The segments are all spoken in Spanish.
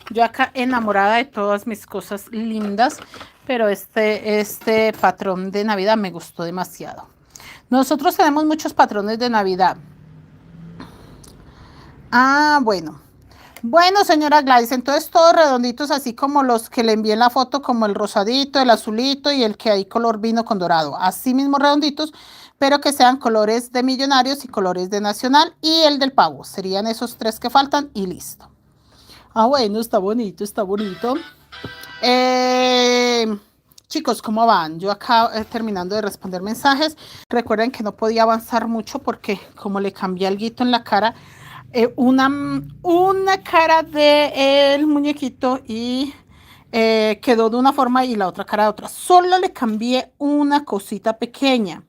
Yo acá enamorada de todas mis cosas lindas, pero este patrón de Navidad me gustó demasiado. Nosotros tenemos muchos patrones de Navidad. Ah, bueno. Bueno, señora Gladys, entonces todos redonditos, así como los que le envié en la foto, como el rosadito, el azulito y el que hay color vino con dorado. Así mismo redonditos, pero que sean colores de Millonarios y colores de Nacional y el del pavo. Serían esos tres que faltan y listo. Ah, bueno, está bonito, está bonito. Eh, chicos, ¿cómo van? Yo acá terminando de responder mensajes. Recuerden que no podía avanzar mucho porque como le cambié algo en la cara, una cara del muñequito y quedó de una forma y la otra cara de otra. Solo le cambié una cosita pequeña.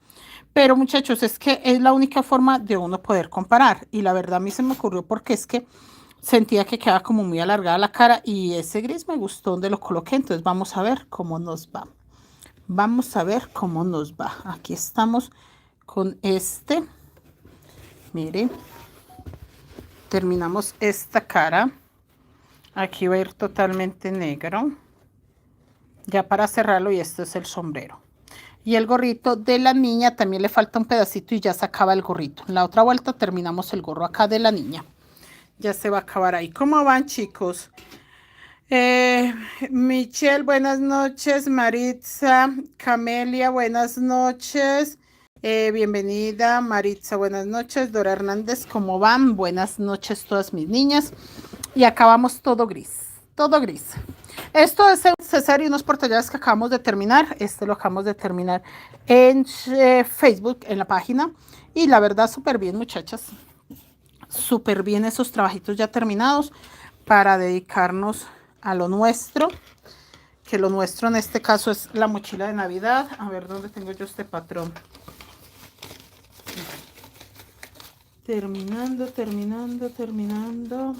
Pero muchachos, es que es la única forma de uno poder comparar. Y la verdad a mí se me ocurrió porque es que sentía que quedaba como muy alargada la cara y ese gris me gustó donde lo coloqué. Entonces vamos a ver cómo nos va. Vamos a ver cómo nos va. Aquí estamos con este. Mire, terminamos esta cara. Aquí va a ir totalmente negro. Ya para cerrarlo y este es el sombrero. Y el gorrito de la niña también le falta un pedacito y ya se acaba el gorrito. En la otra vuelta terminamos el gorro acá de la niña. Ya se va a acabar ahí. ¿Cómo van, chicos? Michelle, buenas noches. Maritza, Camelia, buenas noches. Bienvenida, Maritza, buenas noches. Dora Hernández, ¿cómo van? Buenas noches, todas mis niñas. Y acabamos todo gris, todo gris. Esto es el César y unos portallaves que acabamos de terminar. Este lo acabamos de terminar en Facebook, en la página. Y la verdad, súper bien, muchachas. Súper bien esos trabajitos ya terminados para dedicarnos a lo nuestro. Que lo nuestro en este caso es la mochila de Navidad. A ver, ¿dónde tengo yo este patrón? Terminando, terminando, terminando.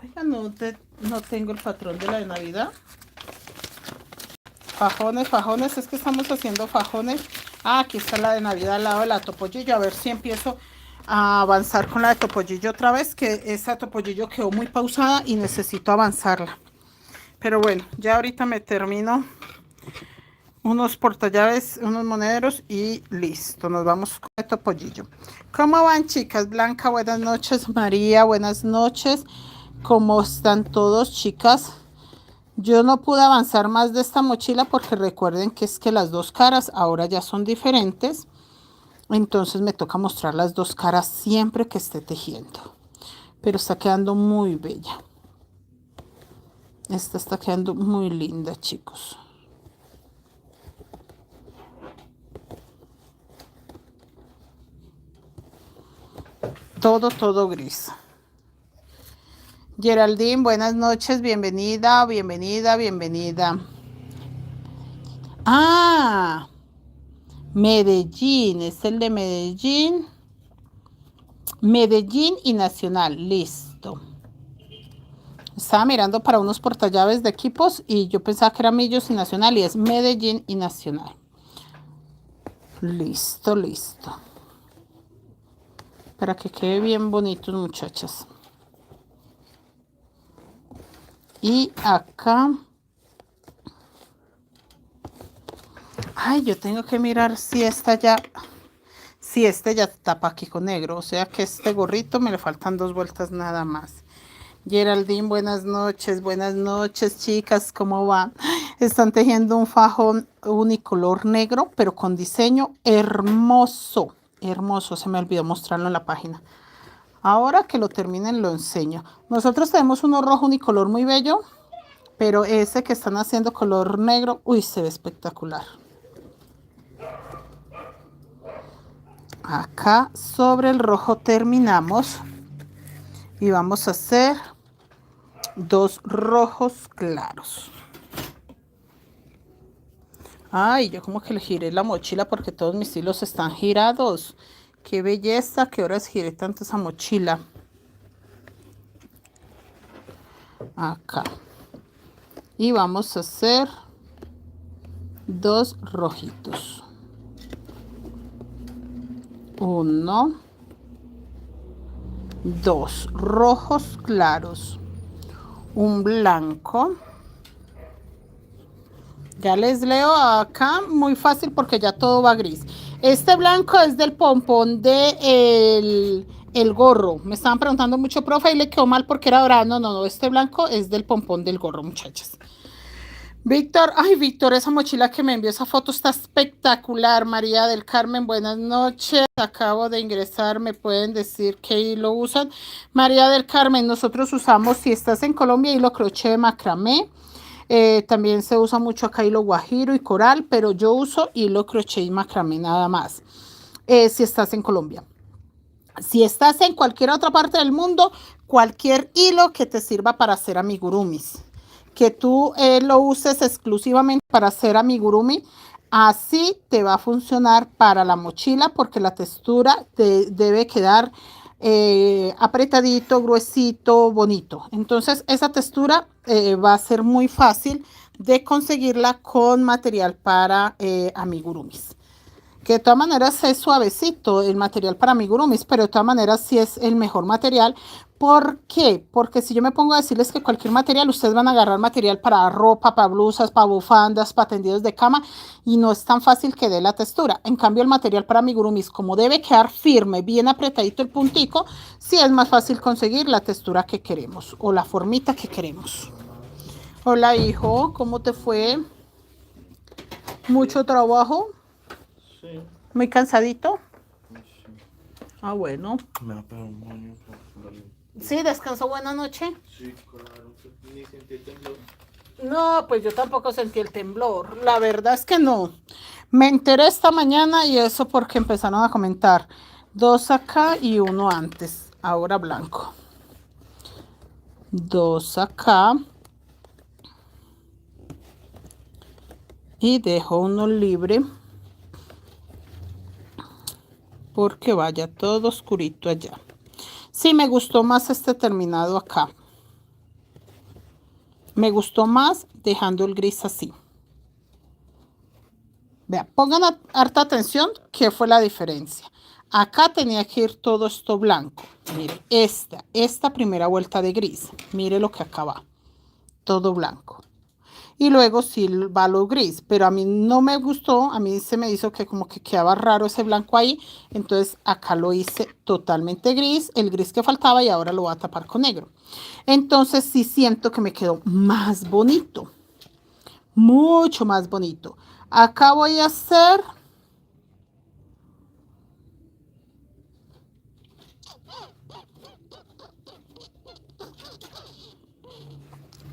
Oiga, no tengo el patrón de la de Navidad. Fajones, fajones, es que estamos haciendo fajones. Ah, aquí está la de Navidad al lado de la topollillo. A ver si empiezo a avanzar con la de topollillo otra vez, que esa topollillo quedó muy pausada y necesito avanzarla. Pero bueno, ya ahorita me termino unos portallaves, unos monederos y listo. Nos vamos con el topollillo. ¿Cómo van, chicas? Blanca, buenas noches. María, buenas noches. ¿Cómo están todos, chicas? Yo no pude avanzar más de esta mochila porque recuerden que es que las dos caras ahora ya son diferentes. Entonces me toca mostrar las dos caras siempre que esté tejiendo. Pero está quedando muy bella. Esta está quedando muy linda, chicos. Todo gris. Geraldine, buenas noches, bienvenida, bienvenida, bienvenida. Ah, Medellín, es el de Medellín. Medellín y Nacional, listo. Estaba mirando para unos portallaves de equipos y yo pensaba que era Millos y Nacional y es Medellín y Nacional. Listo, listo. Para que quede bien bonitos, muchachas. Y acá. Ay, yo tengo que mirar si esta ya. Si este ya tapa aquí con negro. O sea que este gorrito me le faltan 2 vueltas nada más. Geraldine, buenas noches, chicas, ¿cómo va? Están tejiendo un fajón unicolor negro, pero con diseño hermoso, hermoso. Se me olvidó mostrarlo en la página. Ahora que lo terminen lo enseño. Nosotros tenemos uno rojo unicolor muy bello, pero ese que están haciendo color negro, uy, se ve espectacular. Acá sobre el rojo terminamos y vamos a hacer 2 rojos claros. Ay, yo como que le giré la mochila porque todos mis hilos están girados. Qué belleza, qué horas giré tanto esa mochila. Acá. Y vamos a hacer 2 rojitos. 1 dos rojos claros, un blanco. Ya les leo acá, muy fácil porque ya todo va gris. Este blanco es del pompón de el gorro. Me estaban preguntando mucho, profe, y le quedó mal porque era dorado. No, no, no, este blanco es del pompón del gorro, muchachas. Víctor, ay, Víctor, esa mochila que me envió, esa foto está espectacular. María del Carmen, buenas noches. Acabo de ingresar, ¿me pueden decir qué hilo usan? María del Carmen, nosotros usamos, si estás en Colombia, hilo crochet de macramé. También se usa mucho acá hilo guajiro y coral, pero yo uso hilo crochet y macramé nada más. Si estás en Colombia. Si estás en cualquier otra parte del mundo, cualquier hilo que te sirva para hacer amigurumis, que tú lo uses exclusivamente para hacer amigurumi, así te va a funcionar para la mochila porque la textura te debe quedar apretadito, gruesito, bonito. Entonces esa textura va a ser muy fácil de conseguirla con material para amigurumis, que de todas maneras es suavecito el material para amigurumis, pero de todas maneras sí es el mejor material. ¿Por qué? Porque si yo me pongo a decirles que cualquier material, ustedes van a agarrar material para ropa, para blusas, para bufandas, para tendidos de cama, y no es tan fácil que dé la textura. En cambio, el material para amigurumis, como debe quedar firme, bien apretadito el puntico, sí es más fácil conseguir la textura que queremos o la formita que queremos. Hola, hijo, ¿cómo te fue? ¿Mucho trabajo? Sí. ¿Muy cansadito? Sí. Ah, bueno. Me va a pegar un baño. ¿Sí? ¿Descansó buena noche? Sí, claro. Ni sentí el temblor. No, pues yo tampoco sentí el temblor. La verdad es que no. Me enteré esta mañana y eso porque empezaron a comentar. Dos acá y uno antes. Ahora blanco. Dos acá. Y dejo uno libre. Porque vaya todo oscurito allá. Sí, me gustó más este terminado acá. Me gustó más dejando el gris así. Vean, pongan harta atención qué fue la diferencia. Acá tenía que ir todo esto blanco. Mire, esta primera vuelta de gris. Mire lo que acá va. Todo blanco. Y luego sí va lo gris, pero a mí no me gustó, a mí se me hizo que como que quedaba raro ese blanco ahí, entonces acá lo hice totalmente gris, el gris que faltaba, y ahora lo voy a tapar con negro. Entonces sí siento que me quedó más bonito, mucho más bonito. Acá voy a hacer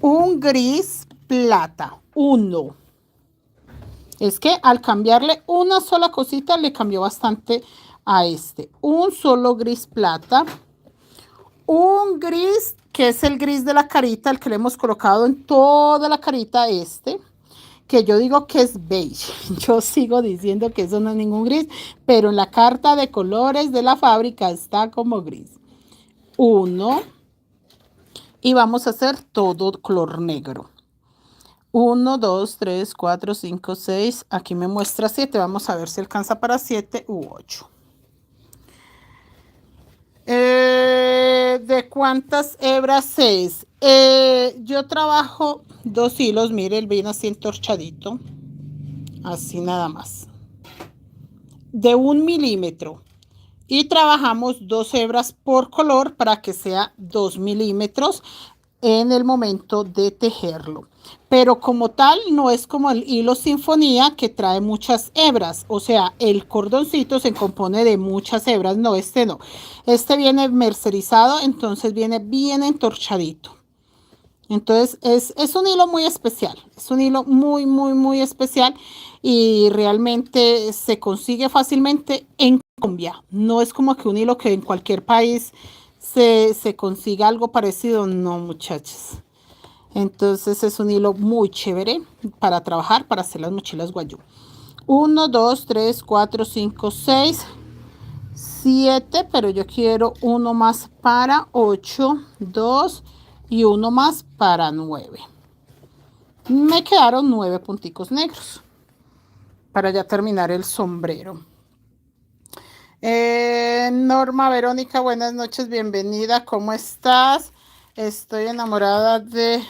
un gris plata, uno. Es que al cambiarle una sola cosita le cambió bastante a este. Un solo gris plata. Un gris que es el gris de la carita, el que le hemos colocado en toda la carita que yo digo que es beige. Yo sigo diciendo que eso no es ningún gris, pero en la carta de colores de la fábrica está como gris. Uno. Y vamos a hacer todo color negro. 1, 2, 3, 4, 5, 6. Aquí me muestra 7. Vamos a ver si alcanza para 7 u 8. ¿De cuántas hebras es? Yo trabajo 2 hilos. Mire, él viene así entorchadito. Así nada más. De 1 milímetro. Y trabajamos 2 hebras por color para que sea 2 milímetros en el momento de tejerlo. Pero como tal no es como el hilo sinfonía que trae muchas hebras, o sea, el cordoncito se compone de muchas hebras. No, este no, este viene mercerizado, entonces viene bien entorchadito. Entonces es un hilo muy especial, es un hilo muy especial, y realmente se consigue fácilmente en Colombia. No es como que un hilo que en cualquier país se consiga algo parecido, no, muchachos. Entonces es un hilo muy chévere para trabajar, para hacer las mochilas guayú. 1, 2, 3, 4, 5, 6, 7, pero yo quiero uno más para 8, 2 y uno más para 9. Me quedaron 9 punticos negros para ya terminar el sombrero. Norma Verónica, buenas noches, bienvenida, ¿cómo estás? Estoy enamorada de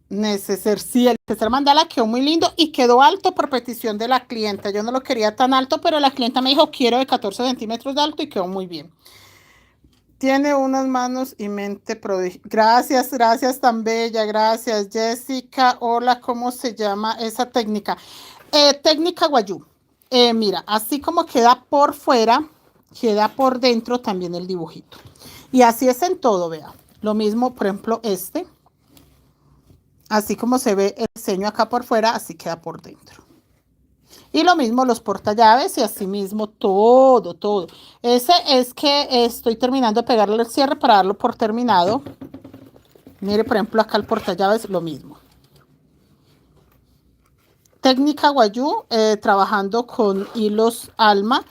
Neceser. Sí, el tercer mandala quedó muy lindo y quedó alto por petición de la clienta. Yo no lo quería tan alto, pero la clienta me dijo quiero de 14 centímetros de alto y quedó muy bien. Tiene unas manos y mente prodigiosa. Gracias, gracias, tan bella, gracias, Jessica. Hola, ¿cómo se llama esa técnica? Técnica guayú. Mira, así como queda por fuera, queda por dentro también el dibujito. Y así es en todo, vea. Lo mismo, por ejemplo, este. Así como se ve el diseño acá por fuera, así queda por dentro. Y lo mismo los portallaves y así mismo todo, todo. Ese es que estoy terminando de pegarle el cierre para darlo por terminado. Mire, por ejemplo, acá el portallaves, lo mismo. Técnica guayú, trabajando con hilos alma.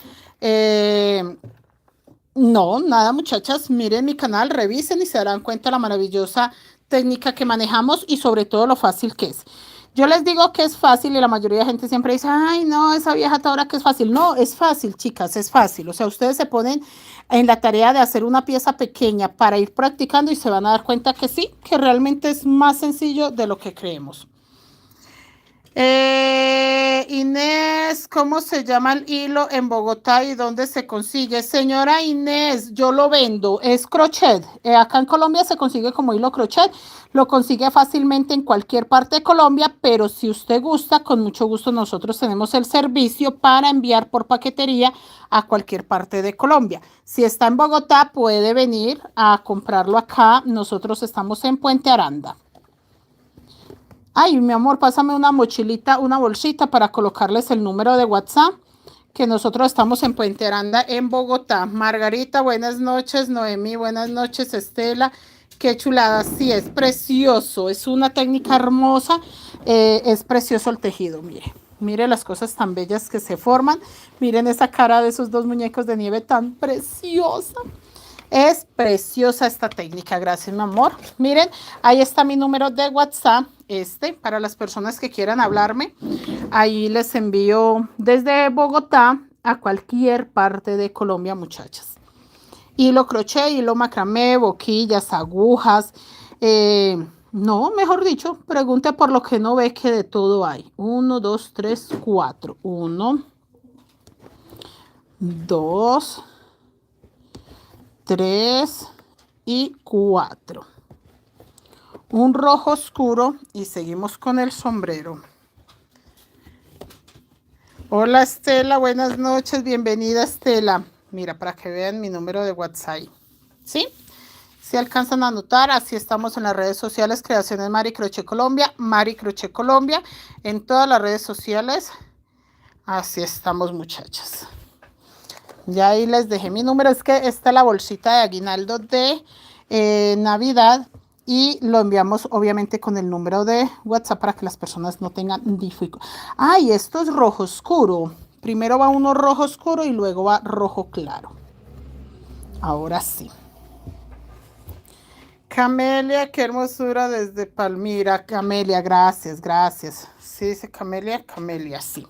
No, nada, muchachas, miren mi canal, revisen y se darán cuenta de la maravillosa técnica que manejamos y sobre todo lo fácil que es. Yo les digo que es fácil y la mayoría de gente siempre dice, ay, no, esa vieja ahora que es fácil. No, es fácil, chicas, es fácil. O sea, ustedes se ponen en la tarea de hacer una pieza pequeña para ir practicando y se van a dar cuenta que sí, que realmente es más sencillo de lo que creemos. Inés, ¿cómo se llama el hilo en Bogotá y dónde se consigue? Señora Inés, yo lo vendo, es crochet. Acá en Colombia se consigue como hilo crochet, lo consigue fácilmente en cualquier parte de Colombia, pero si usted gusta, con mucho gusto nosotros tenemos el servicio para enviar por paquetería a cualquier parte de Colombia. Si está en Bogotá, puede venir a comprarlo acá. Nosotros estamos en Puente Aranda. Ay, mi amor, pásame una mochilita, una bolsita para colocarles el número de WhatsApp, que nosotros estamos en Puente Aranda, en Bogotá. Margarita, buenas noches. Noemí, buenas noches. Estela, qué chulada. Sí, es precioso. Es una técnica hermosa. Es precioso el tejido, mire. Mire las cosas tan bellas que se forman. Miren esa cara de esos dos muñecos de nieve tan preciosa. Es preciosa esta técnica, gracias mi amor. Miren, ahí está mi número de WhatsApp, para las personas que quieran hablarme. Ahí les envío desde Bogotá a cualquier parte de Colombia, muchachas. Hilo crochet, hilo macramé, boquillas, agujas. No, mejor dicho, pregunte por lo que no ve que de todo hay. 1, 2, 3, 4. 1, 2, 3 y 4. Un rojo oscuro y seguimos con el sombrero. Hola Estela, buenas noches, bienvenida Estela. Mira, para que vean mi número de WhatsApp. ¿Sí? Si alcanzan a notar, así estamos en las redes sociales, Creaciones Mari Crochet Colombia, Mari Crochet Colombia, en todas las redes sociales. Así estamos, muchachas. Ya ahí les dejé mi número, es que esta es la bolsita de aguinaldo de Navidad y lo enviamos obviamente con el número de WhatsApp para que las personas no tengan dificultad. Ay, esto es rojo oscuro. Primero va uno rojo oscuro y luego va rojo claro. Ahora sí. Camelia, qué hermosura desde Palmira. Camelia, gracias, gracias. Sí, dice Camelia, Camelia, sí.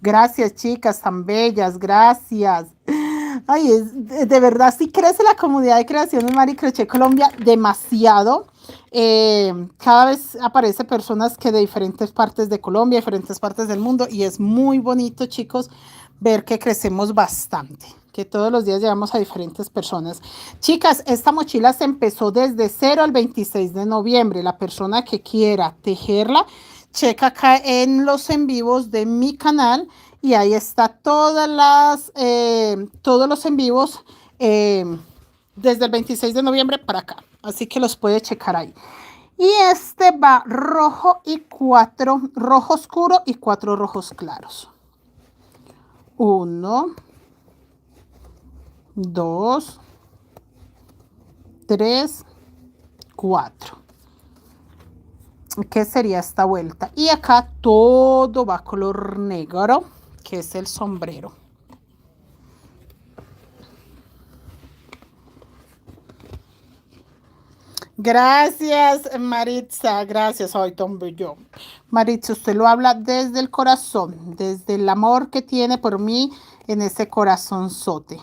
Gracias, chicas, tan bellas, gracias. Ay, de verdad, sí crece la comunidad de Creaciones Mari Crochet Colombia demasiado. Cada vez aparecen personas que de diferentes partes de Colombia, diferentes partes del mundo, y es muy bonito, chicos, ver que crecemos bastante, que todos los días llegamos a diferentes personas. Chicas, esta mochila se empezó desde 0 al 26 de noviembre. La persona que quiera tejerla, checa acá en los en vivos de mi canal y ahí está todos los en vivos desde el 26 de noviembre para acá. Así que los puede checar ahí. Y este va rojo y 4, rojo oscuro y 4 rojos claros. 1, 2, 3, 4. ¿Qué sería esta vuelta? Y acá todo va color negro, que es el sombrero. Gracias, Maritza, gracias. Ay, tan bello. Maritza, usted lo habla desde el corazón, desde el amor que tiene por mí. en ese corazonzote.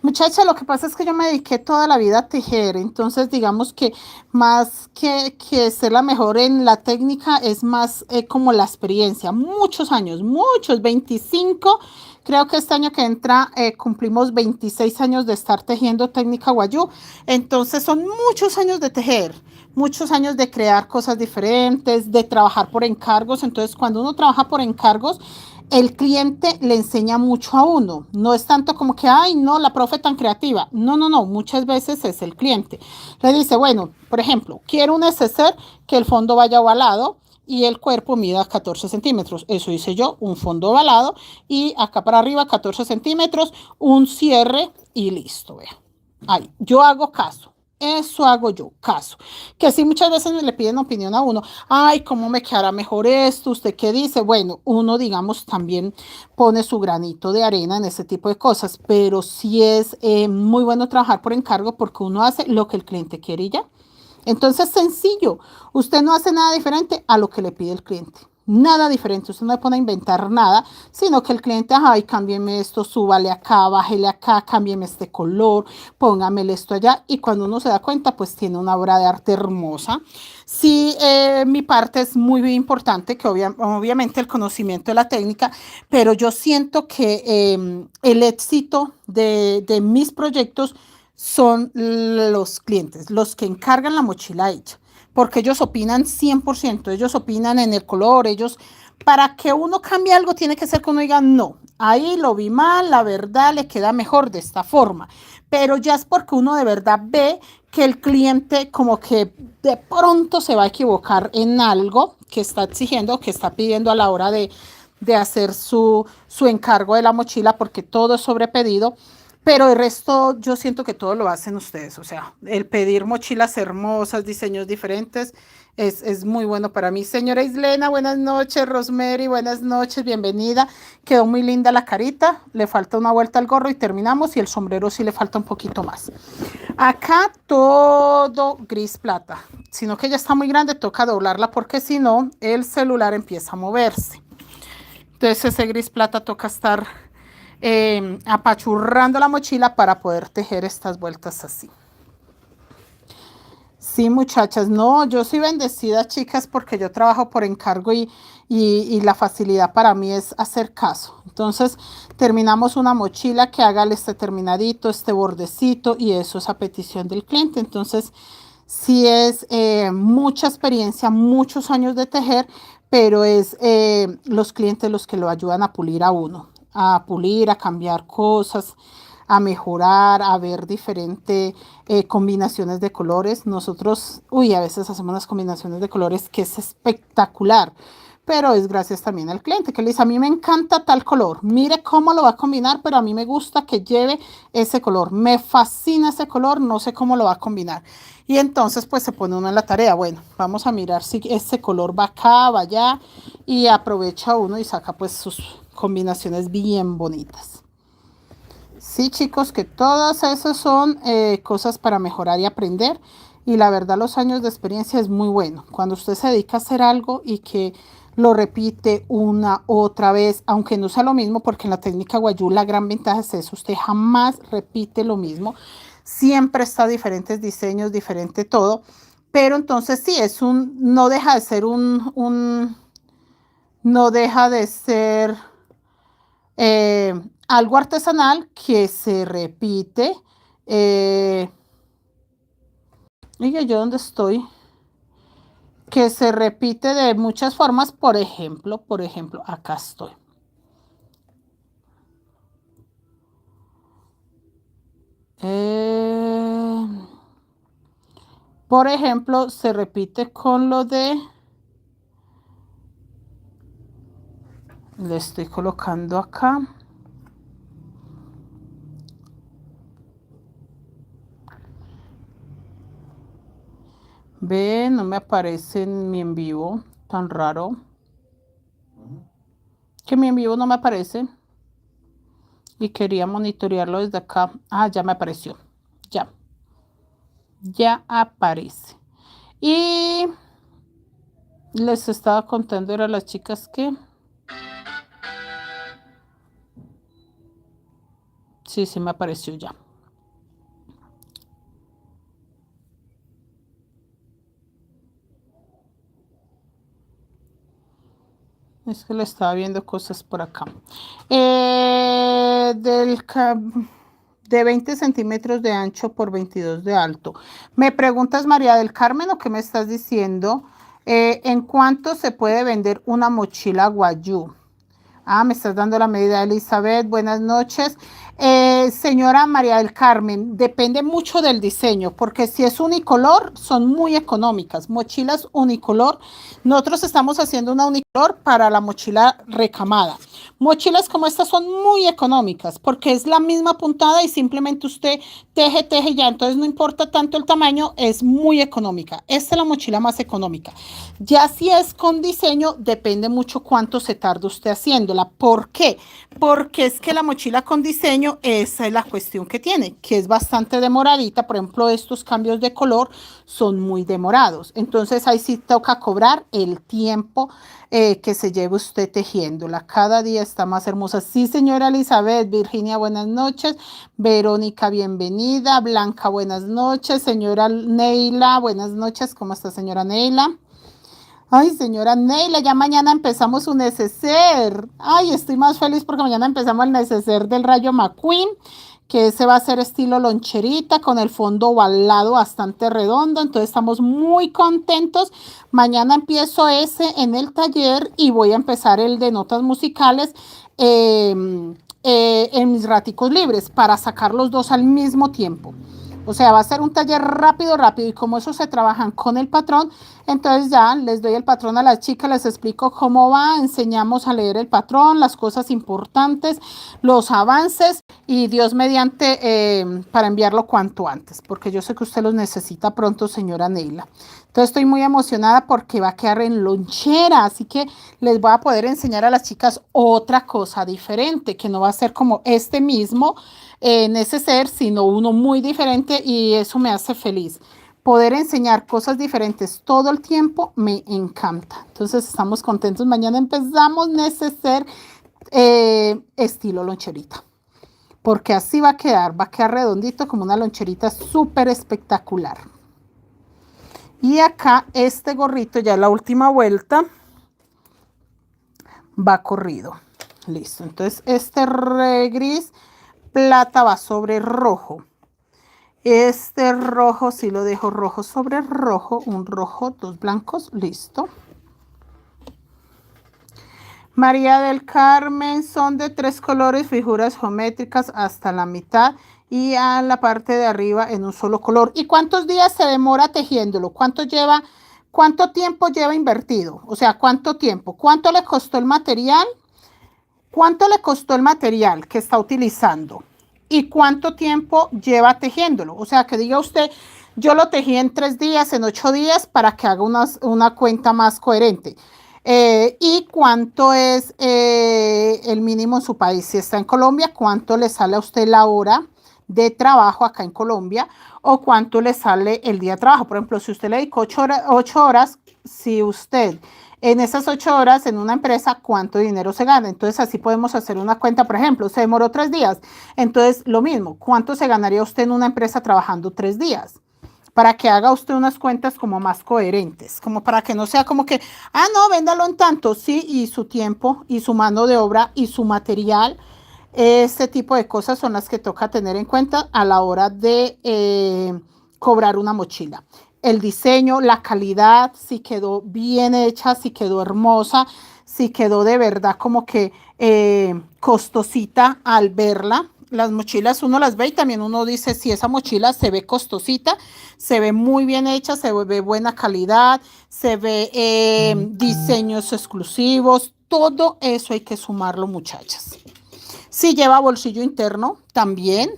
Muchacha, lo que pasa es que yo me dediqué toda la vida a tejer, entonces digamos que más que ser la mejor en la técnica es más como la experiencia, muchos años, muchos, 25, creo que este año que entra cumplimos 26 años de estar tejiendo técnica guayú, entonces son muchos años de tejer, muchos años de crear cosas diferentes, de trabajar por encargos, entonces cuando uno trabaja por encargos, el cliente le enseña mucho a uno. No es tanto como que, ay, no, la profe tan creativa. No, no, no. Muchas veces es el cliente. Le dice, bueno, por ejemplo, quiero un neceser que el fondo vaya ovalado y el cuerpo mida 14 centímetros. Eso hice yo, un fondo ovalado y acá para arriba 14 centímetros, un cierre y listo, vea. Ahí, yo hago caso. Eso hago yo, caso. Que sí, muchas veces le piden opinión a uno. Ay, ¿cómo me quedará mejor esto? ¿Usted qué dice? Bueno, uno, digamos, también pone su granito de arena en ese tipo de cosas, pero sí es muy bueno trabajar por encargo porque uno hace lo que el cliente quiere y ya. Entonces, sencillo, usted no hace nada diferente a lo que le pide el cliente. Nada diferente, usted no le pone a inventar nada, sino que el cliente, ay, cámbieme esto, súbale acá, bájele acá, cámbieme este color, póngamele esto allá. Y cuando uno se da cuenta, pues tiene una obra de arte hermosa. Sí, mi parte es muy importante, que obviamente el conocimiento de la técnica, pero yo siento que el éxito de mis proyectos son los clientes, los que encargan la mochila hecha, porque ellos opinan 100%, ellos opinan en el color, ellos, para que uno cambie algo tiene que ser que uno diga, no, ahí lo vi mal, la verdad le queda mejor de esta forma, pero ya es porque uno de verdad ve que el cliente como que de pronto se va a equivocar en algo que está exigiendo, que está pidiendo a la hora de hacer su encargo de la mochila, porque todo es sobre pedido. Pero el resto yo siento que todo lo hacen ustedes, o sea, el pedir mochilas hermosas, diseños diferentes, es muy bueno para mí. Señora Islena, buenas noches. Rosemary, buenas noches, bienvenida. Quedó muy linda la carita, le falta una vuelta al gorro y terminamos y el sombrero sí le falta un poquito más. Acá todo gris plata, sino que ya está muy grande, toca doblarla porque si no, el celular empieza a moverse. Entonces ese gris plata toca estar apachurrando la mochila para poder tejer estas vueltas así. Sí, muchachas, no, yo soy bendecida, chicas, porque yo trabajo por encargo y la facilidad para mí es hacer caso. Entonces, terminamos una mochila que haga este terminadito, este bordecito, y eso es a petición del cliente. Entonces, sí es mucha experiencia, muchos años de tejer, pero es los clientes los que lo ayudan a pulir a uno, a pulir, a cambiar cosas, a mejorar, a ver diferentes combinaciones de colores. Nosotros, uy, a veces hacemos unas combinaciones de colores que es espectacular, pero es gracias también al cliente que le dice, a mí me encanta tal color, mire cómo lo va a combinar, pero a mí me gusta que lleve ese color, me fascina ese color, no sé cómo lo va a combinar. Y entonces pues se pone uno en la tarea, bueno, vamos a mirar si ese color va acá, va allá, y aprovecha uno y saca pues sus combinaciones bien bonitas. Sí, chicos, que todas esas son cosas para mejorar y aprender. Y la verdad, los años de experiencia es muy bueno. Cuando usted se dedica a hacer algo y que lo repite una otra vez, aunque no sea lo mismo, porque en la técnica Guayú la gran ventaja es eso, usted jamás repite lo mismo. Siempre está diferentes diseños, diferente todo. Pero entonces sí, no deja de ser no deja de ser algo artesanal que se repite. Eh, Oiga, ¿yo dónde estoy? Que se repite de muchas formas. Por ejemplo, acá estoy. Eh, por ejemplo, se repite con lo de... Le estoy colocando acá. Ve, no me aparece en mi en vivo. Tan raro. Que mi en vivo no me aparece. Y quería monitorearlo desde acá. Ah, ya me apareció. Ya. Ya aparece. Y les estaba contando, era las chicas que Sí, sí me apareció ya. Es que le estaba viendo cosas por acá. Eh, del ca- de 20 centímetros de ancho por 22 de alto. ¿Me preguntas, María del Carmen, o qué me estás diciendo? ¿En cuánto se puede vender una mochila Guayú? Ah, me estás dando la medida, Elizabeth. Buenas noches. Señora María del Carmen, depende mucho del diseño, porque si es unicolor, son muy económicas. Mochilas unicolor. Nosotros estamos haciendo una unicolor para la mochila recamada. Mochilas como estas son muy económicas, porque es la misma puntada y simplemente usted teje ya. Entonces no importa tanto el tamaño, es muy económica. Esta es la mochila más económica. Ya si es con diseño, depende mucho cuánto se tarda usted haciéndola. ¿Por qué? Porque es que la mochila con diseño, esa es la cuestión que tiene, que es bastante demoradita. Por ejemplo, estos cambios de color son muy demorados. Entonces ahí sí toca cobrar el tiempo que se lleve usted tejiéndola. Cada día está más hermosa. Sí, señora Elizabeth. Virginia, buenas noches. Verónica, bienvenida. Blanca, buenas noches. Señora Neila, buenas noches. ¿Cómo está, señora Neila? Ay, señora Neila, ya mañana empezamos un neceser. Ay, estoy más feliz porque mañana empezamos el neceser del Rayo McQueen, que ese va a ser estilo loncherita con el fondo ovalado bastante redondo. Entonces estamos muy contentos. Mañana empiezo ese en el taller y voy a empezar el de notas musicales eh, en mis raticos libres para sacar los dos al mismo tiempo. O sea, va a ser un taller rápido, rápido. Y como eso se trabajan con el patrón, entonces ya les doy el patrón a las chicas, les explico cómo va, enseñamos a leer el patrón, las cosas importantes, los avances y Dios mediante para enviarlo cuanto antes, porque yo sé que usted los necesita pronto, señora Neila. Entonces estoy muy emocionada porque va a quedar en lonchera, así que les voy a poder enseñar a las chicas otra cosa diferente, que no va a ser como este mismo neceser, sino uno muy diferente y eso me hace feliz. Poder enseñar cosas diferentes todo el tiempo me encanta. Entonces estamos contentos. Mañana empezamos neceser estilo loncherita. Porque así va a quedar redondito como una loncherita súper espectacular. Y acá este gorrito, ya la última vuelta, va corrido. Listo. Entonces este gris plata va sobre rojo. Este rojo, si lo dejo rojo sobre rojo, un rojo, dos blancos, listo. María del Carmen, son de 3 colores, figuras geométricas hasta la mitad y a la parte de arriba en un solo color. ¿Y cuántos días se demora tejiéndolo? ¿Cuánto tiempo lleva invertido? O sea, ¿cuánto tiempo? ¿Cuánto le costó el material? ¿Cuánto le costó el material que está utilizando? ¿Y cuánto tiempo lleva tejiéndolo? O sea, que diga usted, yo lo tejí en 3 días, en 8 días, para que haga una cuenta más coherente. ¿Y cuánto es el mínimo en su país? Si está en Colombia, ¿cuánto le sale a usted la hora de trabajo acá en Colombia? ¿O cuánto le sale el día de trabajo? Por ejemplo, si usted le dedicó 8 horas, si usted en esas 8 horas en una empresa, ¿cuánto dinero se gana? Entonces así podemos hacer una cuenta. Por ejemplo, se demoró 3 días. Entonces lo mismo, ¿cuánto se ganaría usted en una empresa trabajando 3 días? Para que haga usted unas cuentas como más coherentes, como para que no sea como que, ah, no, véndalo en tanto, sí, y su tiempo, y su mano de obra, y su material. Este tipo de cosas son las que toca tener en cuenta a la hora de cobrar una mochila. El diseño, la calidad, si quedó bien hecha, si quedó hermosa, si quedó de verdad como que costosita al verla. Las mochilas uno las ve y también uno dice si esa mochila se ve costosita, se ve muy bien hecha, se ve buena calidad, se ve diseños exclusivos, todo eso hay que sumarlo, muchachas. Si lleva bolsillo interno, también.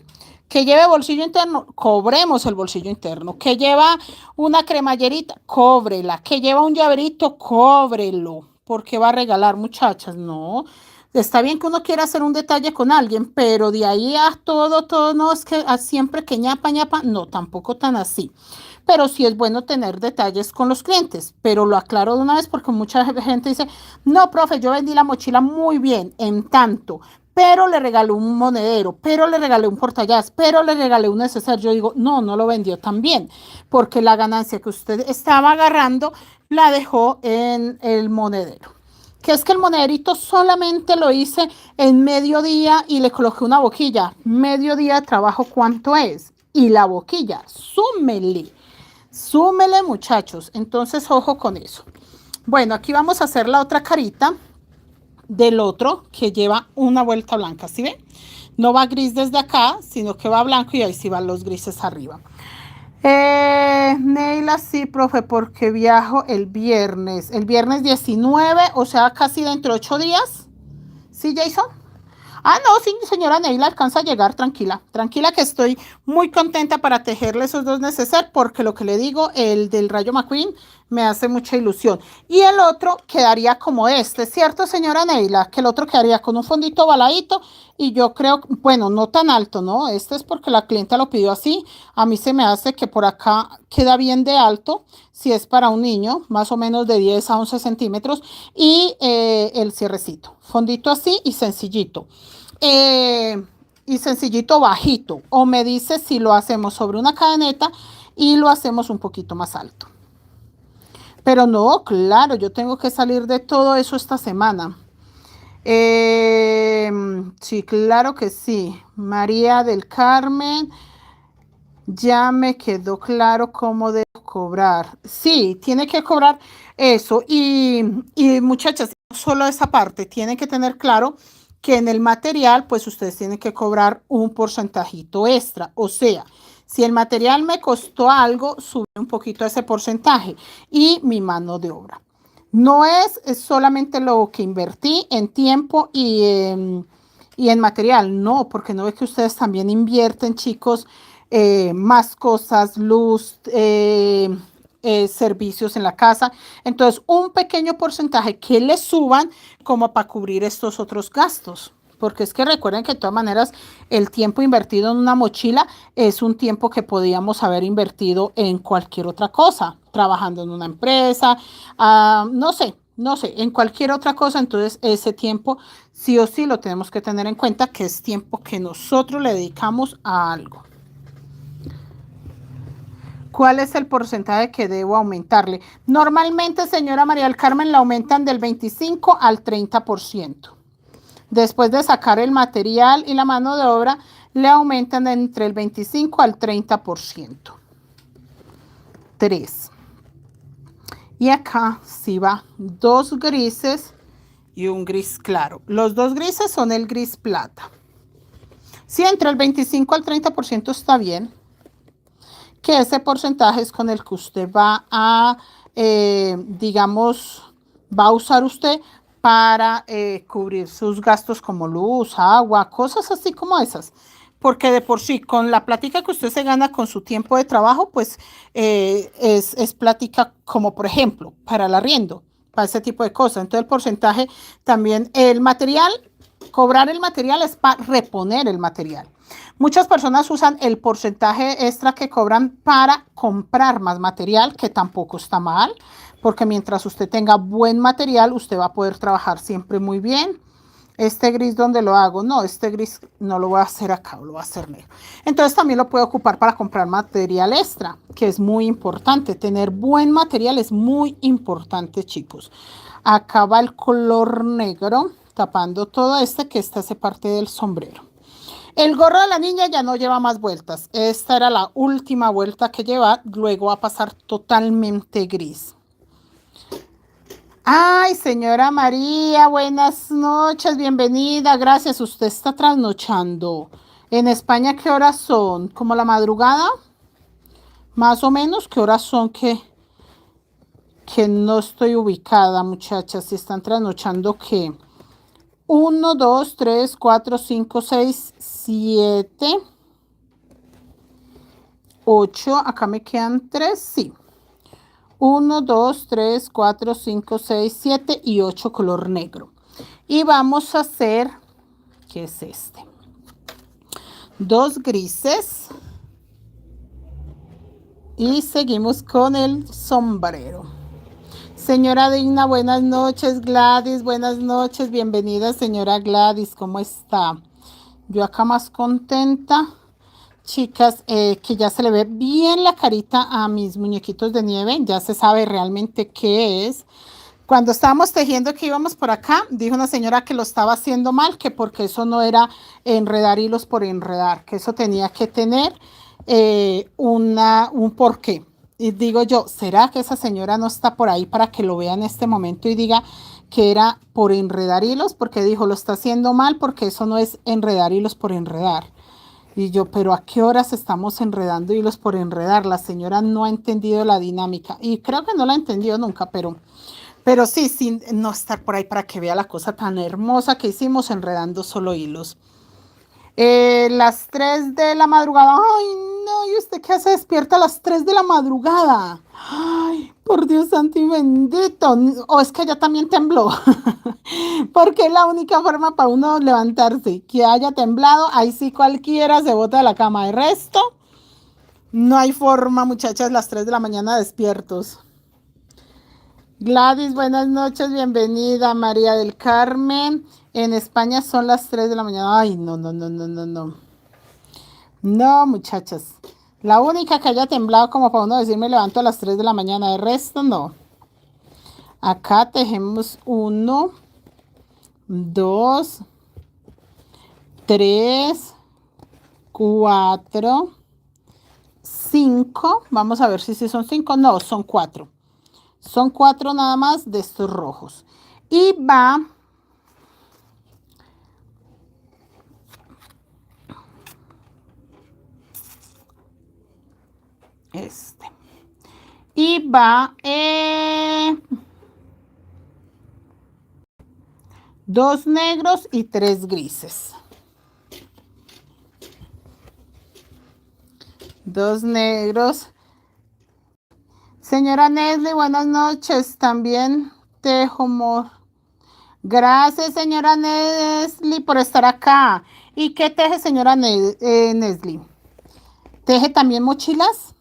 Que lleve bolsillo interno, cobremos el bolsillo interno. Que lleva una cremallerita, cóbrela. Que lleva un llaverito, cóbrelo. ¿Por qué va a regalar, muchachas? No. Está bien que uno quiera hacer un detalle con alguien, pero de ahí a todo, no, es que siempre que ñapa, ñapa, no, tampoco tan así. Pero sí es bueno tener detalles con los clientes, pero lo aclaro de una vez porque mucha gente dice, no, profe, yo vendí la mochila muy bien, en tanto, pero le regalé un monedero, pero le regalé un portallás, pero le regalé un neceser. Yo digo, no, no lo vendió tan bien, porque la ganancia que usted estaba agarrando la dejó en el monedero. Que es que el monederito solamente lo hice en mediodía y le coloqué una boquilla. Mediodía de trabajo, ¿cuánto es? Y la boquilla, súmele muchachos. Entonces, ojo con eso. Bueno, aquí vamos a hacer la otra carita del otro que lleva una vuelta blanca, ¿sí ven? No va gris desde acá, sino que va blanco y ahí sí van los grises arriba. Neila, sí, profe, porque viajo el viernes 19, o sea, casi dentro de 8 días. ¿Sí, Jason? Ah, no, sí, señora Neila, alcanza a llegar, tranquila. Tranquila que estoy muy contenta para tejerle esos dos neceser, porque lo que le digo, el del Rayo McQueen, me hace mucha ilusión. Y el otro quedaría como este, ¿cierto, señora Neila? Que el otro quedaría con un fondito baladito y yo creo, bueno, no tan alto, ¿no? Este es porque la clienta lo pidió así. A mí se me hace que por acá queda bien de alto, si es para un niño, más o menos de 10 a 11 centímetros. Y el cierrecito, fondito así y sencillito. Eh, y sencillito bajito. O me dice si lo hacemos sobre una cadeneta y lo hacemos un poquito más alto. Pero no, claro, yo tengo que salir de todo eso esta semana. Sí, claro que sí. María del Carmen, ya me quedó claro cómo debo cobrar. Sí, tiene que cobrar eso. Y muchachas, no solo esa parte, tiene que tener claro que en el material, pues ustedes tienen que cobrar un porcentajito extra. O sea, si el material me costó algo, sube un poquito ese porcentaje y mi mano de obra. No es solamente lo que invertí en tiempo y en material, no, porque no es que ustedes también invierten, chicos, más cosas, luz, servicios en la casa. Entonces, un pequeño porcentaje que le suban como para cubrir estos otros gastos. Porque es que recuerden que de todas maneras el tiempo invertido en una mochila es un tiempo que podíamos haber invertido en cualquier otra cosa, trabajando en una empresa, no sé, en cualquier otra cosa. Entonces ese tiempo sí o sí lo tenemos que tener en cuenta, que es tiempo que nosotros le dedicamos a algo. ¿Cuál es el porcentaje que debo aumentarle? Normalmente, señora María del Carmen, le aumentan del 25 al 30%. Después de sacar el material y la mano de obra, le aumentan entre el 25 al 30%. 3. Y acá sí va 2 grises y un gris claro. Los 2 grises son el gris plata. Si entre el 25 al 30% está bien, que ese porcentaje es con el que usted va a, digamos, va a usar usted para cubrir sus gastos como luz, agua, cosas así como esas. Porque de por sí, con la plática que usted se gana con su tiempo de trabajo, pues es plática como, por ejemplo, para el arriendo, para ese tipo de cosas. Entonces el porcentaje también, el material, cobrar el material es para reponer el material. Muchas personas usan el porcentaje extra que cobran para comprar más material, que tampoco está mal, porque mientras usted tenga buen material, usted va a poder trabajar siempre muy bien. Este gris, ¿dónde lo hago? No, este gris no lo voy a hacer acá, lo voy a hacer negro. Entonces también lo puedo ocupar para comprar material extra, que es muy importante. Tener buen material es muy importante, chicos. Acá va el color negro, tapando todo que esta hace parte del sombrero. El gorro de la niña ya no lleva más vueltas. Esta era la última vuelta que lleva. Luego va a pasar totalmente gris. Ay, señora María, buenas noches, bienvenida. Gracias, usted está trasnochando. ¿En España qué horas son? ¿Como la madrugada? Más o menos, ¿qué horas son que no estoy ubicada, muchachas? Si están trasnochando, ¿qué? 1, 2, 3, 4, 5, 6, 7, 8. Acá me quedan 3, sí. 1, 2, 3, 4, 5, 6, 7 y 8 color negro. Y vamos a hacer, ¿qué es este? 2 grises. Y seguimos con el sombrero. Señora Digna, buenas noches. Gladys, buenas noches. Bienvenida, señora Gladys. ¿Cómo está? Yo acá más contenta. Chicas, que ya se le ve bien la carita a mis muñequitos de nieve. Ya se sabe realmente qué es. Cuando estábamos tejiendo que íbamos por acá, dijo una señora que lo estaba haciendo mal, que porque eso no era enredar hilos por enredar, que eso tenía que tener un porqué. Y digo yo, ¿será que esa señora no está por ahí para que lo vea en este momento y diga que era por enredar hilos? Porque dijo, lo está haciendo mal porque eso no es enredar hilos por enredar. Y yo, pero ¿a qué horas estamos enredando hilos por enredar? La señora no ha entendido la dinámica y creo que no la ha entendido nunca, pero sí, sin no estar por ahí para que vea la cosa tan hermosa que hicimos enredando solo hilos. Las 3 de la madrugada. Ay, no, ¿y usted qué hace despierta a las 3 de la madrugada? Ay, por Dios santo y bendito. O es que ya también tembló. Porque es la única forma para uno levantarse. Que haya temblado, ahí sí cualquiera se bota de la cama. De resto, no hay forma, muchachas, las 3 de la mañana despiertos. Gladys, buenas noches, bienvenida. María del Carmen, en España son las 3 de la mañana. Ay, no, no, no, no, no, no. No, muchachas. La única que haya temblado como para uno decir me levanto a las 3 de la mañana, de resto no. Acá tejemos 1, 2, 3, 4, 5. Vamos a ver si son 5. No, son 4. Son 4 nada más de estos rojos. Y va este. Y va 2 negros y 3 grises. 2 negros. Señora Nesli, buenas noches. También tejo mor. Gracias, señora Nesli, por estar acá. ¿Y qué teje, señora Nesli? ¿Teje también mochilas?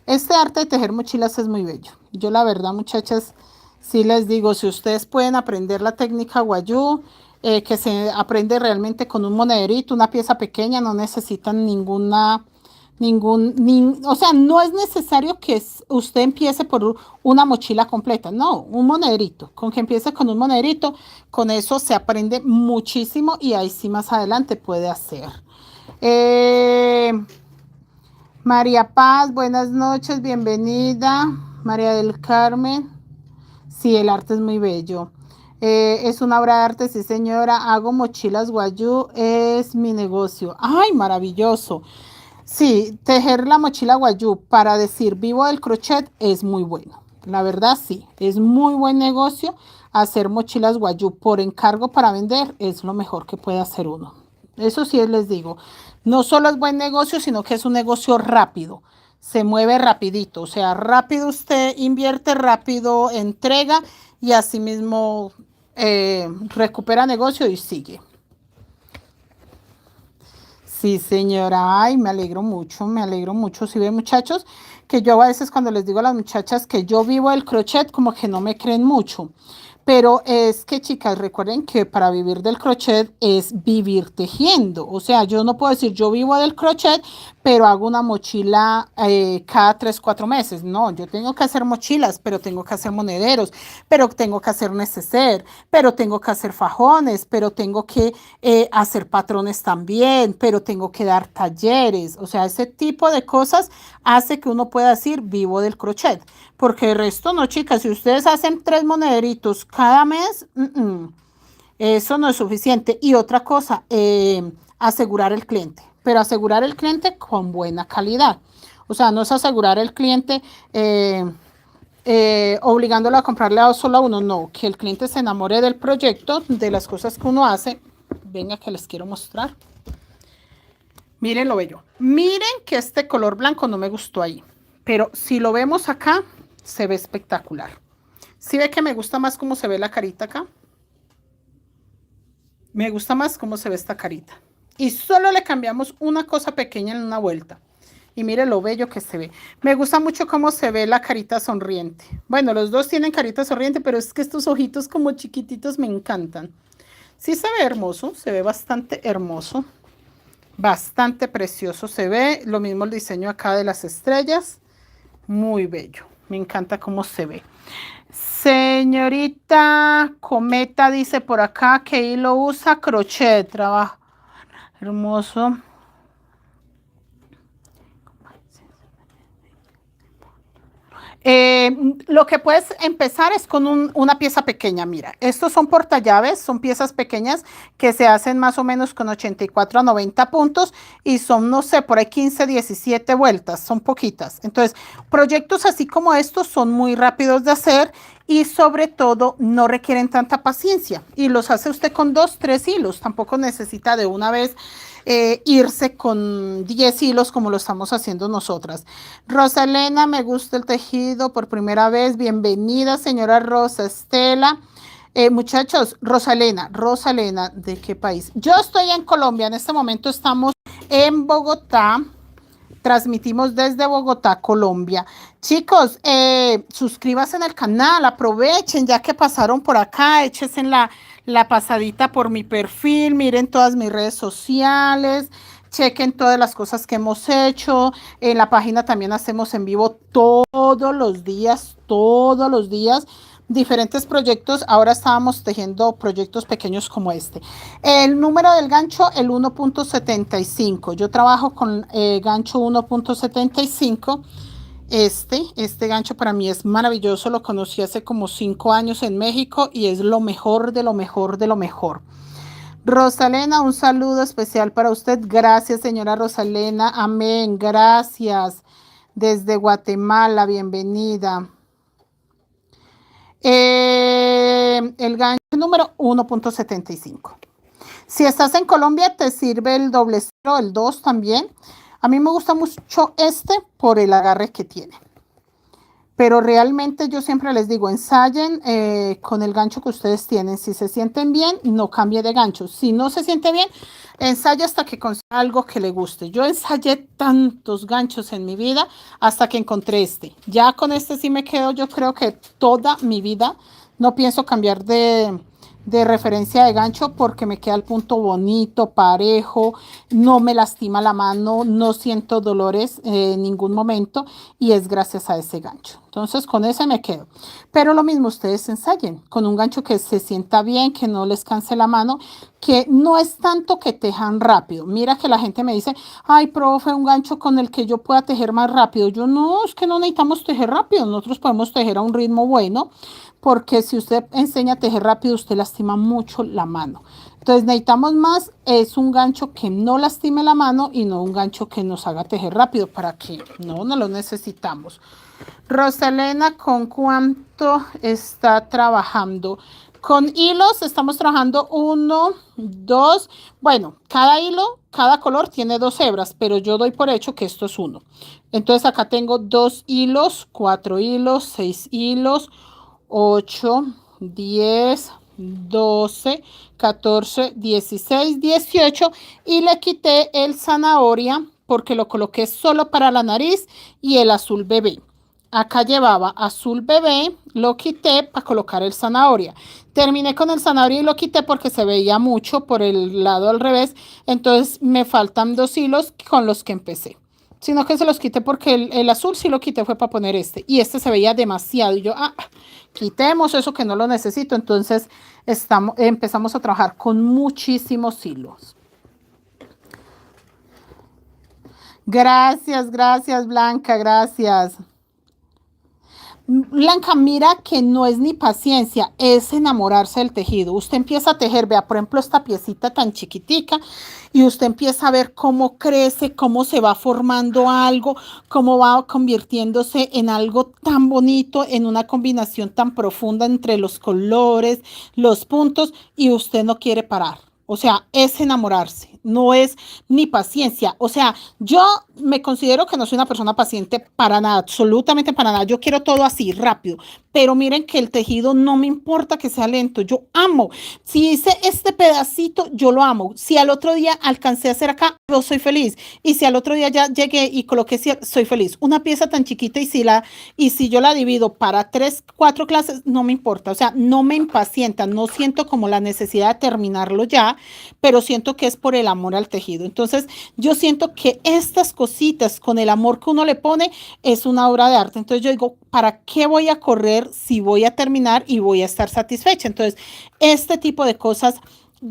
Este arte de tejer mochilas es muy bello. Yo la verdad, muchachas, sí les digo, si ustedes pueden aprender la técnica guayú, que se aprende realmente con un monederito, una pieza pequeña, no necesitan o sea, no es necesario que usted empiece por una mochila completa, no, un monederito, con que empiece con un monederito, con eso se aprende muchísimo y ahí sí más adelante puede hacer. Eh, María Paz, buenas noches, bienvenida. María del Carmen, sí, el arte es muy bello. Es una obra de arte, sí señora, hago mochilas guayú, es mi negocio. Ay, maravilloso. Sí, tejer la mochila guayú para decir vivo del crochet es muy bueno. La verdad sí, es muy buen negocio. Hacer mochilas guayú por encargo para vender es lo mejor que puede hacer uno. Eso sí les digo. No solo es buen negocio, sino que es un negocio rápido. Se mueve rapidito. O sea, rápido usted invierte, rápido entrega y asimismo recupera negocio y sigue. Sí, señora, ay, me alegro mucho, me alegro mucho. Si ven, muchachos, que yo a veces cuando les digo a las muchachas que yo vivo el crochet, como que no me creen mucho. Pero es que, chicas, recuerden que para vivir del crochet es vivir tejiendo. O sea, yo no puedo decir yo vivo del crochet, pero hago una mochila cada 3, 4 meses. No, yo tengo que hacer mochilas, pero tengo que hacer monederos, pero tengo que hacer neceser, pero tengo que hacer fajones, pero tengo que hacer patrones también, pero tengo que dar talleres. O sea, ese tipo de cosas hace que uno pueda decir vivo del crochet. Porque el resto no, chicas, si ustedes hacen 3 monederitos cada mes, eso no es suficiente. Y otra cosa, asegurar el cliente, pero asegurar el cliente con buena calidad. O sea, no es asegurar el cliente obligándolo a comprarle a solo a uno, no, que el cliente se enamore del proyecto, de las cosas que uno hace. Venga, que les quiero mostrar. Miren lo bello. Miren que este color blanco no me gustó ahí, pero si lo vemos acá, se ve espectacular. ¿Sí ve que me gusta más cómo se ve la carita acá? Me gusta más cómo se ve esta carita. Y solo le cambiamos una cosa pequeña en una vuelta. Y mire lo bello que se ve. Me gusta mucho cómo se ve la carita sonriente. Bueno, los dos tienen carita sonriente, pero es que estos ojitos como chiquititos me encantan. Sí se ve hermoso, se ve bastante hermoso. Bastante precioso se ve. Lo mismo el diseño acá de las estrellas. Muy bello. Me encanta cómo se ve. Señorita Cometa dice por acá que hilo usa crochet. Trabajo hermoso. Lo que puedes empezar es con una pieza pequeña. Mira, estos son portallaves, son piezas pequeñas que se hacen más o menos con 84 a 90 puntos y son, no sé, por ahí 15, 17 vueltas, son poquitas. Entonces, proyectos así como estos son muy rápidos de hacer y sobre todo no requieren tanta paciencia y los hace usted con 2, 3 hilos, tampoco necesita de una vez irse con 10 hilos como lo estamos haciendo nosotras. Rosalena, me gusta el tejido por primera vez. Bienvenida, señora Rosa Estela. Muchachos, Rosalena, ¿de qué país? Yo estoy en Colombia, en este momento estamos en Bogotá. Transmitimos desde Bogotá, Colombia. Chicos, suscríbanse en el canal, aprovechen ya que pasaron por acá, échense en la pasadita por mi perfil, miren todas mis redes sociales, chequen todas las cosas que hemos hecho. En la página también hacemos en vivo todos los días diferentes proyectos. Ahora estábamos tejiendo proyectos pequeños como este. El número del gancho, el 1.75. Yo trabajo con gancho 1.75. Este gancho para mí es maravilloso. Lo conocí hace como 5 años en México y es lo mejor de lo mejor de lo mejor. Rosalena, un saludo especial para usted. Gracias, señora Rosalena. Amén. Gracias. Desde Guatemala, bienvenida. El gancho número 1.75. Si estás en Colombia, te sirve el doble cero, el 2 también. A mí me gusta mucho este por el agarre que tiene. Pero realmente yo siempre les digo, ensayen con el gancho que ustedes tienen. Si se sienten bien, no cambie de gancho. Si no se siente bien, ensaye hasta que consiga algo que le guste. Yo ensayé tantos ganchos en mi vida hasta que encontré este. Ya con este sí me quedo, yo creo que toda mi vida. No pienso cambiar de referencia de gancho porque me queda el punto bonito, parejo, no me lastima la mano, no siento dolores en ningún momento y es gracias a ese gancho. Entonces con ese me quedo. Pero lo mismo ustedes ensayen con un gancho que se sienta bien, que no les canse la mano, que no es tanto que tejan rápido. Mira que la gente me dice, ay, profe, un gancho con el que yo pueda tejer más rápido. Yo no, es que no necesitamos tejer rápido, nosotros podemos tejer a un ritmo bueno, porque si usted enseña a tejer rápido, usted lastima mucho la mano. Entonces necesitamos más, es un gancho que no lastime la mano y no un gancho que nos haga tejer rápido, para que no lo necesitamos. Rosalena, ¿con cuánto está trabajando? Con hilos estamos trabajando 1, 2, bueno, cada hilo, cada color tiene 2 hebras, pero yo doy por hecho que esto es 1. Entonces acá tengo 2 hilos, 4 hilos, 6 hilos, 8, 10, 12, 14, 16, 18 y le quité el zanahoria porque lo coloqué solo para la nariz y el azul bebé. Acá llevaba azul bebé, lo quité para colocar el zanahoria. Terminé con el zanahoria y lo quité porque se veía mucho por el lado al revés. Entonces me faltan 2 hilos con los que empecé. Sino que se los quité porque el azul sí lo quité fue para poner este. Y este se veía demasiado. Y yo, quitemos eso que no lo necesito. Entonces empezamos a trabajar con muchísimos hilos. Gracias, Blanca, gracias. Blanca, mira que no es ni paciencia, es enamorarse del tejido. Usted empieza a tejer, vea, por ejemplo, esta piecita tan chiquitica y usted empieza a ver cómo crece, cómo se va formando algo, cómo va convirtiéndose en algo tan bonito, en una combinación tan profunda entre los colores, los puntos y usted no quiere parar. O sea, es enamorarse, no es ni paciencia. O sea, yo me considero que no soy una persona paciente para nada, absolutamente para nada. Yo quiero todo así, rápido. Pero miren que el tejido no me importa que sea lento. Yo amo. Si hice este pedacito, yo lo amo. Si al otro día alcancé a hacer acá, yo soy feliz. Y si al otro día ya llegué y coloqué, soy feliz. Una pieza tan chiquita y si yo la divido para 3, 4 clases, no me importa. O sea, no me impacienta. No siento como la necesidad de terminarlo ya, pero siento que es por el amor al tejido. Entonces, yo siento que estas cositas con el amor que uno le pone es una obra de arte. Entonces, yo digo, ¿para qué voy a correr si voy a terminar y voy a estar satisfecha? Entonces, este tipo de cosas,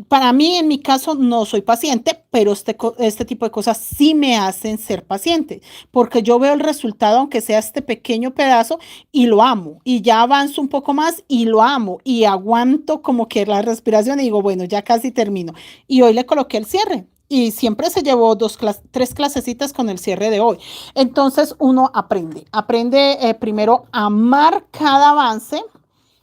para mí, en mi caso, no soy paciente, pero este tipo de cosas sí me hacen ser paciente, porque yo veo el resultado, aunque sea este pequeño pedazo, y lo amo, y ya avanzo un poco más y lo amo, y aguanto como que la respiración y digo, bueno, ya casi termino. Y hoy le coloqué el cierre. Y siempre se llevó 3 clasecitas con el cierre de hoy. Entonces uno aprende primero a amar cada avance,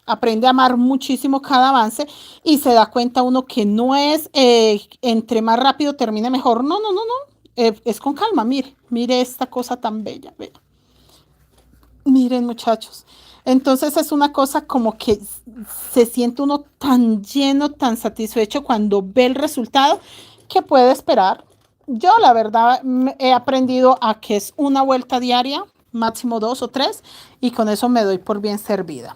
aprende a amar muchísimo cada avance y se da cuenta uno que no es entre más rápido termine mejor. No, no, no, no. Es con calma. Mire esta cosa tan bella. Vea. Miren, muchachos. Entonces es una cosa como que se siente uno tan lleno, tan satisfecho cuando ve el resultado que puede esperar. Yo, la verdad, he aprendido a que es una vuelta diaria, máximo 2 o 3, y con eso me doy por bien servida.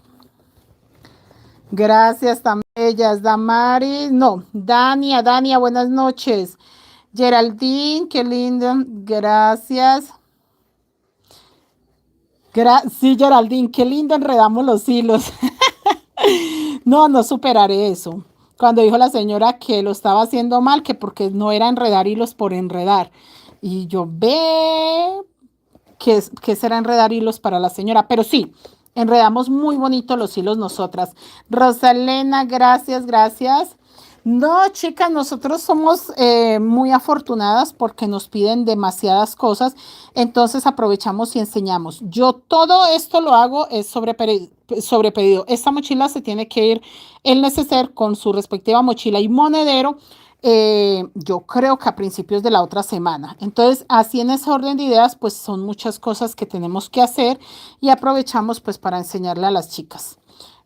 Gracias, tan bellas. Damaris, no, Dania, buenas noches. Geraldine, qué linda. Gracias. Sí, Geraldine, qué lindo enredamos los hilos. No, no superaré eso. Cuando dijo la señora que lo estaba haciendo mal, que porque no era enredar hilos por enredar. Y yo ve que será enredar hilos para la señora. Pero sí, enredamos muy bonito los hilos nosotras. Rosalena, gracias, gracias. No, chicas, nosotros somos muy afortunadas porque nos piden demasiadas cosas, entonces aprovechamos y enseñamos. Yo todo esto lo hago es sobre pedido. Esta mochila se tiene que ir el neceser con su respectiva mochila y monedero. Yo creo que a principios de la otra semana. Entonces, así en ese orden de ideas, pues son muchas cosas que tenemos que hacer y aprovechamos pues para enseñarle a las chicas.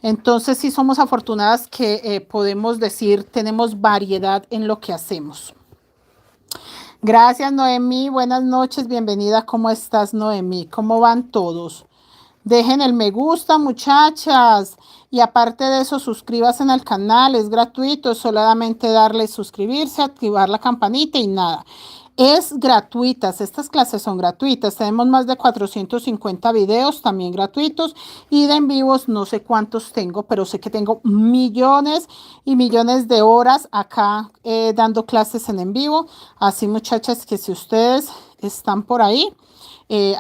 Entonces, sí somos afortunadas que podemos decir, tenemos variedad en lo que hacemos. Gracias, Noemí. Buenas noches, bienvenida. ¿Cómo estás, Noemí? ¿Cómo van todos? Dejen el me gusta, muchachas. Y aparte de eso, suscríbanse al canal, es gratuito, es solamente darle suscribirse, activar la campanita y nada. Es gratuitas, estas clases son gratuitas, tenemos más de 450 videos también gratuitos y de en vivos no sé cuántos tengo, pero sé que tengo millones y millones de horas acá dando clases en vivo. Así muchachas que si ustedes están por ahí,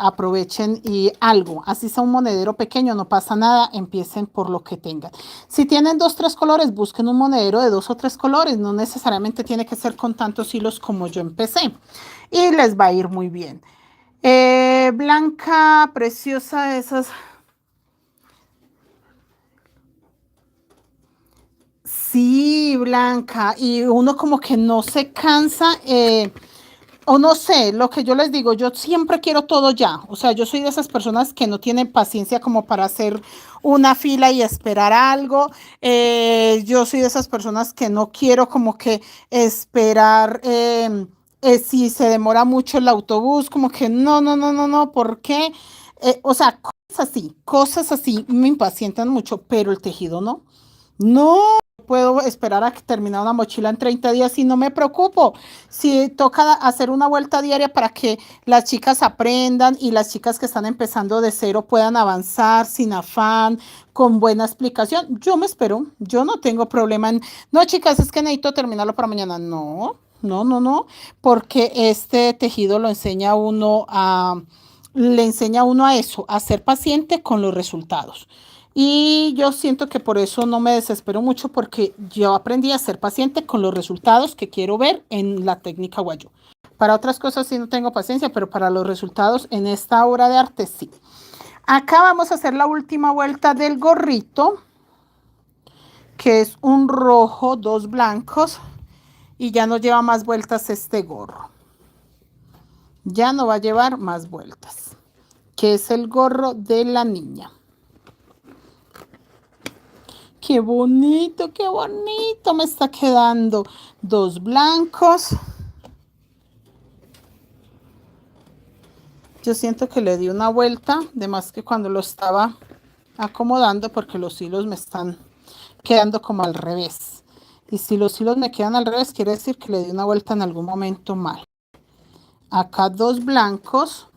aprovechen y algo, así sea un monedero pequeño, no pasa nada, empiecen por lo que tengan. Si tienen 2, 3 colores, busquen un monedero de 2 o 3 colores, no necesariamente tiene que ser con tantos hilos como yo empecé y les va a ir muy bien. Blanca, preciosa, esas. Sí, Blanca, y uno como que no se cansa. O no sé, lo que yo les digo, yo siempre quiero todo ya. O sea, yo soy de esas personas que no tienen paciencia como para hacer una fila y esperar algo. Yo soy de esas personas que no quiero como que esperar si se demora mucho el autobús, como que no, no, no, no, no, ¿por qué? O sea, cosas así me impacientan mucho, pero el tejido no. No puedo esperar a que termine una mochila en 30 días y no me preocupo. Si toca hacer una vuelta diaria para que las chicas aprendan y las chicas que están empezando de cero puedan avanzar sin afán, con buena explicación, yo me espero. Yo no tengo problema en, no, chicas, es que necesito terminarlo para mañana. No, no, no, no, porque este tejido lo enseña a uno a, le enseña a uno a eso, a ser paciente con los resultados. Y yo siento que por eso no me desespero mucho porque yo aprendí a ser paciente con los resultados que quiero ver en la técnica Guayú. Para otras cosas sí no tengo paciencia, pero para los resultados en esta obra de arte sí. Acá vamos a hacer la última vuelta del gorrito, que es un rojo, 2 blancos y ya no lleva más vueltas este gorro. Ya no va a llevar más vueltas, que es el gorro de la niña. Qué bonito me está quedando. 2 blancos. Yo siento que le di una vuelta, de más que cuando lo estaba acomodando, porque los hilos me están quedando como al revés. Y si los hilos me quedan al revés, quiere decir que le di una vuelta en algún momento mal. Acá 2 blancos,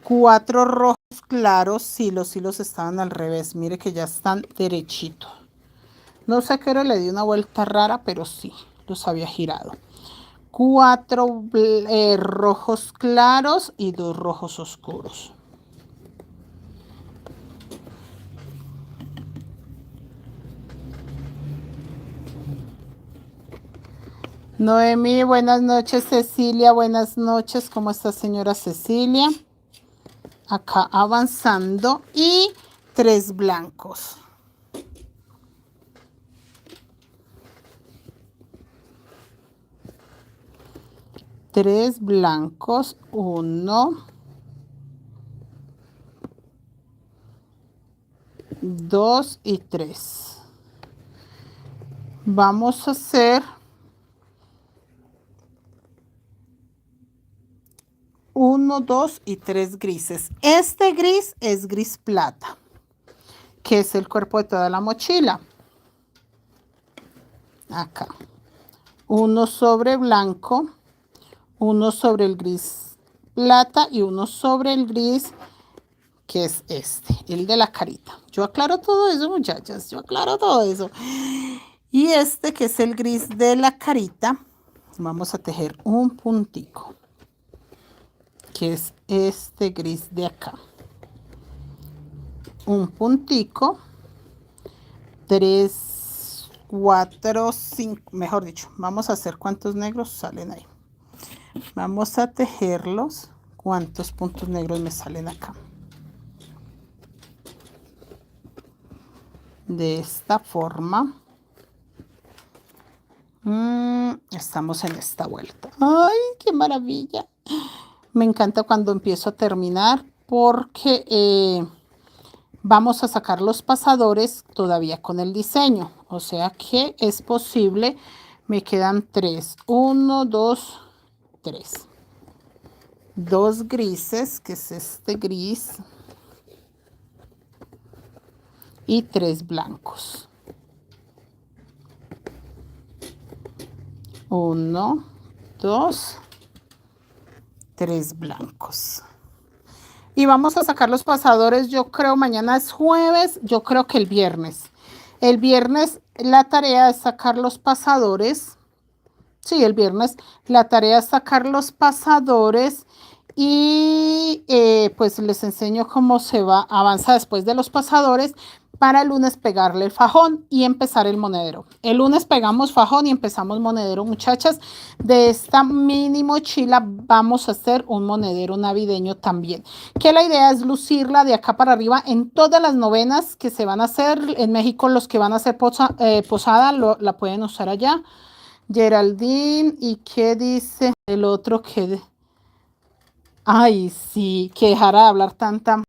4 rojos claros. Si los hilos estaban al revés, mire que ya están derechitos. No sé a qué hora le di una vuelta rara, pero sí, los había girado. 4 rojos claros y 2 rojos oscuros. Noemí, buenas noches. Cecilia, buenas noches. ¿Cómo está, señora Cecilia? Acá avanzando y 3 blancos. Tres blancos, 1, 2 y 3. Vamos a hacer 1, 2 y 3 grises. Este gris es gris plata, que es el cuerpo de toda la mochila. Acá. 1 sobre blanco, 1 sobre el gris plata y 1 sobre el gris, que es este, el de la carita. Yo aclaro todo eso, muchachas, yo aclaro todo eso. Y este, que es el gris de la carita, vamos a tejer un puntico, que es este gris de acá. Un puntico, 3, 4, 5, mejor dicho, vamos a hacer cuántos negros salen ahí. Vamos a tejerlos. ¿Cuántos puntos negros me salen acá? De esta forma. Estamos en esta vuelta. ¡Ay, qué maravilla! Me encanta cuando empiezo a terminar porque vamos a sacar los pasadores todavía con el diseño. O sea que es posible. Me quedan 3. 1, 2, 3. 2 grises, que es este gris. Y 3 blancos. 1, 2, 3 blancos. Y vamos a sacar los pasadores, yo creo mañana es jueves, yo creo que el viernes. El viernes la tarea es sacar los pasadores. Sí, el viernes la tarea es sacar los pasadores y pues les enseño cómo se va a avanzar después de los pasadores para el lunes pegarle el fajón y empezar el monedero. El lunes pegamos fajón y empezamos monedero, muchachas. De esta mini mochila vamos a hacer un monedero navideño también, que la idea es lucirla de acá para arriba en todas las novenas que se van a hacer en México. Los que van a hacer posada la pueden usar allá. Geraldine, ¿y qué dice el otro que? Ay, sí, que dejara de hablar tanta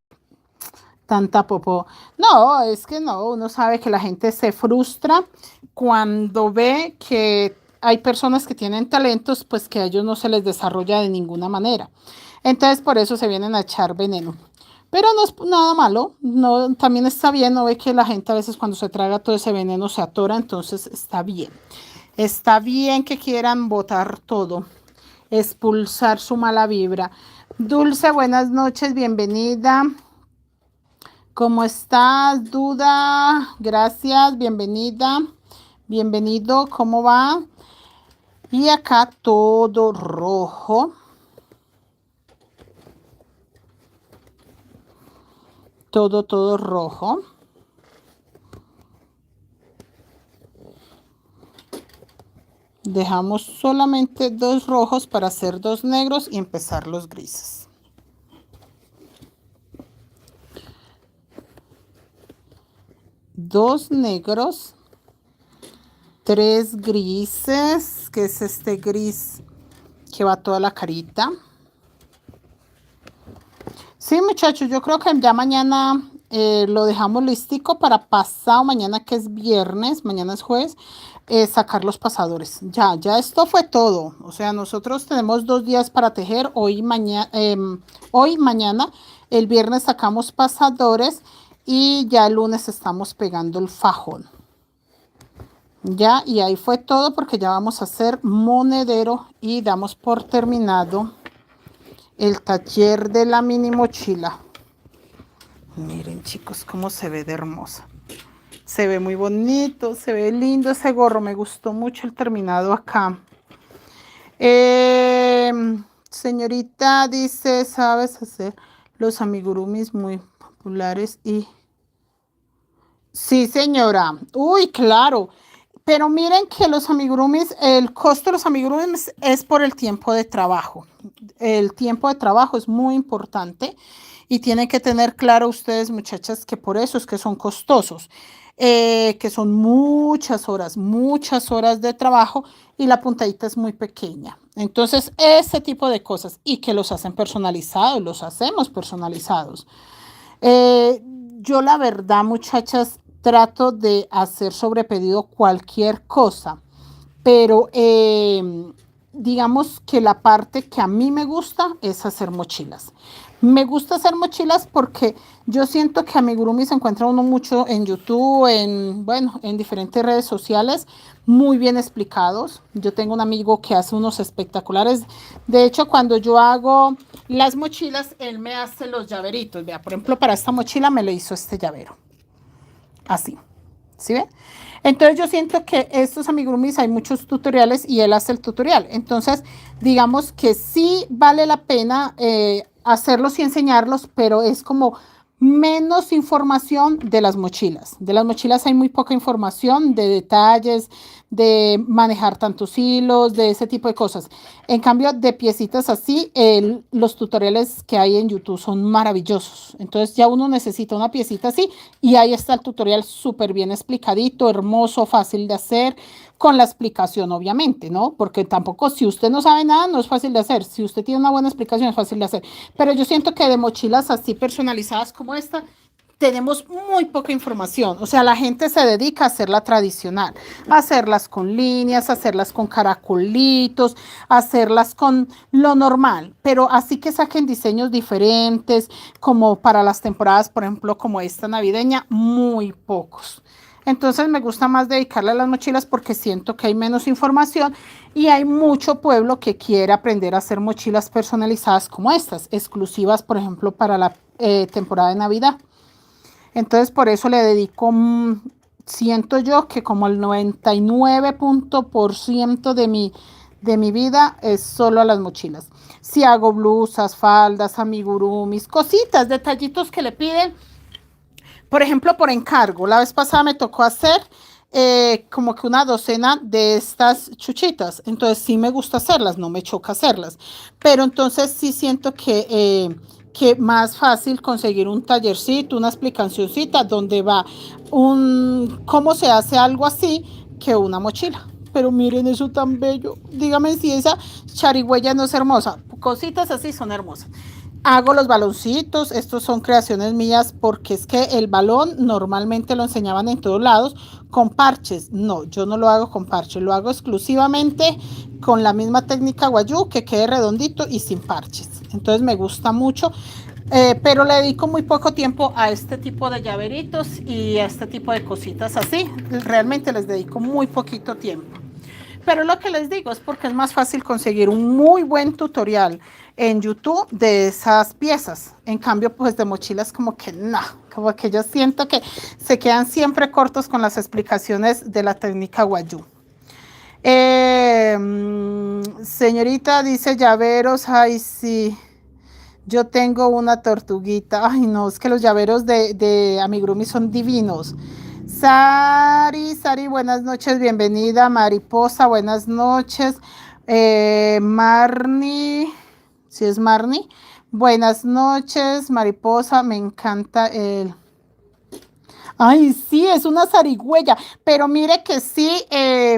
popó. No, es que no, uno sabe que la gente se frustra cuando ve que hay personas que tienen talentos, pues que a ellos no se les desarrolla de ninguna manera. Entonces, por eso se vienen a echar veneno. Pero no es nada malo, no, también está bien, no ve que la gente a veces cuando se traga todo ese veneno se atora, entonces está bien. Está bien que quieran botar todo, expulsar su mala vibra. Dulce, buenas noches, bienvenida. ¿Cómo estás, Duda? Gracias, bienvenida. Bienvenido, ¿cómo va? Y acá todo rojo. Todo rojo. Dejamos solamente 2 rojos para hacer 2 negros y empezar los grises. Dos negros 3 grises, que es este gris que va toda la carita. Sí, muchachos, yo creo que ya mañana lo dejamos listico para pasado mañana, que es viernes, mañana es jueves, sacar los pasadores. Ya esto fue todo. O sea, nosotros tenemos 2 días para tejer, hoy, mañana, el viernes sacamos pasadores y ya el lunes estamos pegando el fajón. Ya, y ahí fue todo porque ya vamos a hacer monedero y damos por terminado el taller de la mini mochila. Miren, chicos, cómo se ve de hermosa. Se ve muy bonito, se ve lindo ese gorro. Me gustó mucho el terminado acá. Señorita dice, ¿sabes hacer los amigurumis muy populares? Y sí, señora. Uy, claro. Pero miren que los amigurumis, el costo de los amigurumis es por el tiempo de trabajo. El tiempo de trabajo es muy importante y tienen que tener claro ustedes, muchachas, que por eso es que son costosos, que son muchas horas de trabajo y la puntadita es muy pequeña. Entonces, ese tipo de cosas y que los hacen personalizados, los hacemos personalizados. Eh, yo la verdad, muchachas, trato de hacer sobre pedido cualquier cosa, pero digamos que la parte que a mí me gusta es hacer mochilas. Me gusta hacer mochilas porque yo siento que amigurumi se encuentra uno mucho en YouTube, en diferentes redes sociales, muy bien explicados. Yo tengo un amigo que hace unos espectaculares. De hecho, cuando yo hago las mochilas, él me hace los llaveritos. Vea, por ejemplo, para esta mochila me le hizo este llavero. Así. ¿Sí ven? Entonces yo siento que estos amigurumis hay muchos tutoriales y él hace el tutorial. Entonces, digamos que sí vale la pena hacerlos y enseñarlos, pero es como menos información de las mochilas. De las mochilas hay muy poca información de detalles, de manejar tantos hilos, de ese tipo de cosas. En cambio, de piecitas así, los tutoriales que hay en YouTube son maravillosos. Entonces ya uno necesita una piecita así y ahí está el tutorial súper bien explicadito, hermoso, fácil de hacer, con la explicación obviamente, ¿no? Porque tampoco, si usted no sabe nada, no es fácil de hacer. Si usted tiene una buena explicación, es fácil de hacer. Pero yo siento que de mochilas así personalizadas como esta, tenemos muy poca información. O sea, la gente se dedica a hacerla tradicional, a hacerlas con líneas, a hacerlas con caracolitos, a hacerlas con lo normal, pero así que saquen diseños diferentes, como para las temporadas, por ejemplo, como esta navideña, muy pocos. Entonces me gusta más dedicarle a las mochilas porque siento que hay menos información y hay mucho pueblo que quiere aprender a hacer mochilas personalizadas como estas, exclusivas, por ejemplo, para la temporada de Navidad. Entonces, por eso le dedico, siento yo que como el 99% de mi vida es solo a las mochilas. Si hago blusas, faldas, amigurumis, cositas, detallitos que le piden, por ejemplo, por encargo. La vez pasada me tocó hacer como que una docena de estas chuchitas. Entonces sí me gusta hacerlas, no me choca hacerlas. Pero entonces sí siento que más fácil conseguir un tallercito, una explicacióncita donde va cómo se hace algo así que una mochila. Pero miren eso tan bello. Dígame si esa charigüeya no es hermosa. Cositas así son hermosas. Hago los baloncitos, estos son creaciones mías porque es que el balón normalmente lo enseñaban en todos lados con parches. No, yo no lo hago con parches, lo hago exclusivamente con la misma técnica guayú, que quede redondito y sin parches. Entonces me gusta mucho, pero le dedico muy poco tiempo a este tipo de llaveritos y a este tipo de cositas así. Realmente les dedico muy poquito tiempo. Pero lo que les digo es porque es más fácil conseguir un muy buen tutorial en YouTube de esas piezas. En cambio, pues de mochilas como que no, como que yo siento que se quedan siempre cortos con las explicaciones de la técnica guayú. Señorita dice llaveros, ay sí, yo tengo una tortuguita, ay no, es que los llaveros de amigurumi son divinos. Sari, buenas noches, bienvenida. Mariposa, buenas noches. Marni, si es Marni, buenas noches. Mariposa, me encanta el... Ay, sí, es una zarigüeya, pero mire que sí,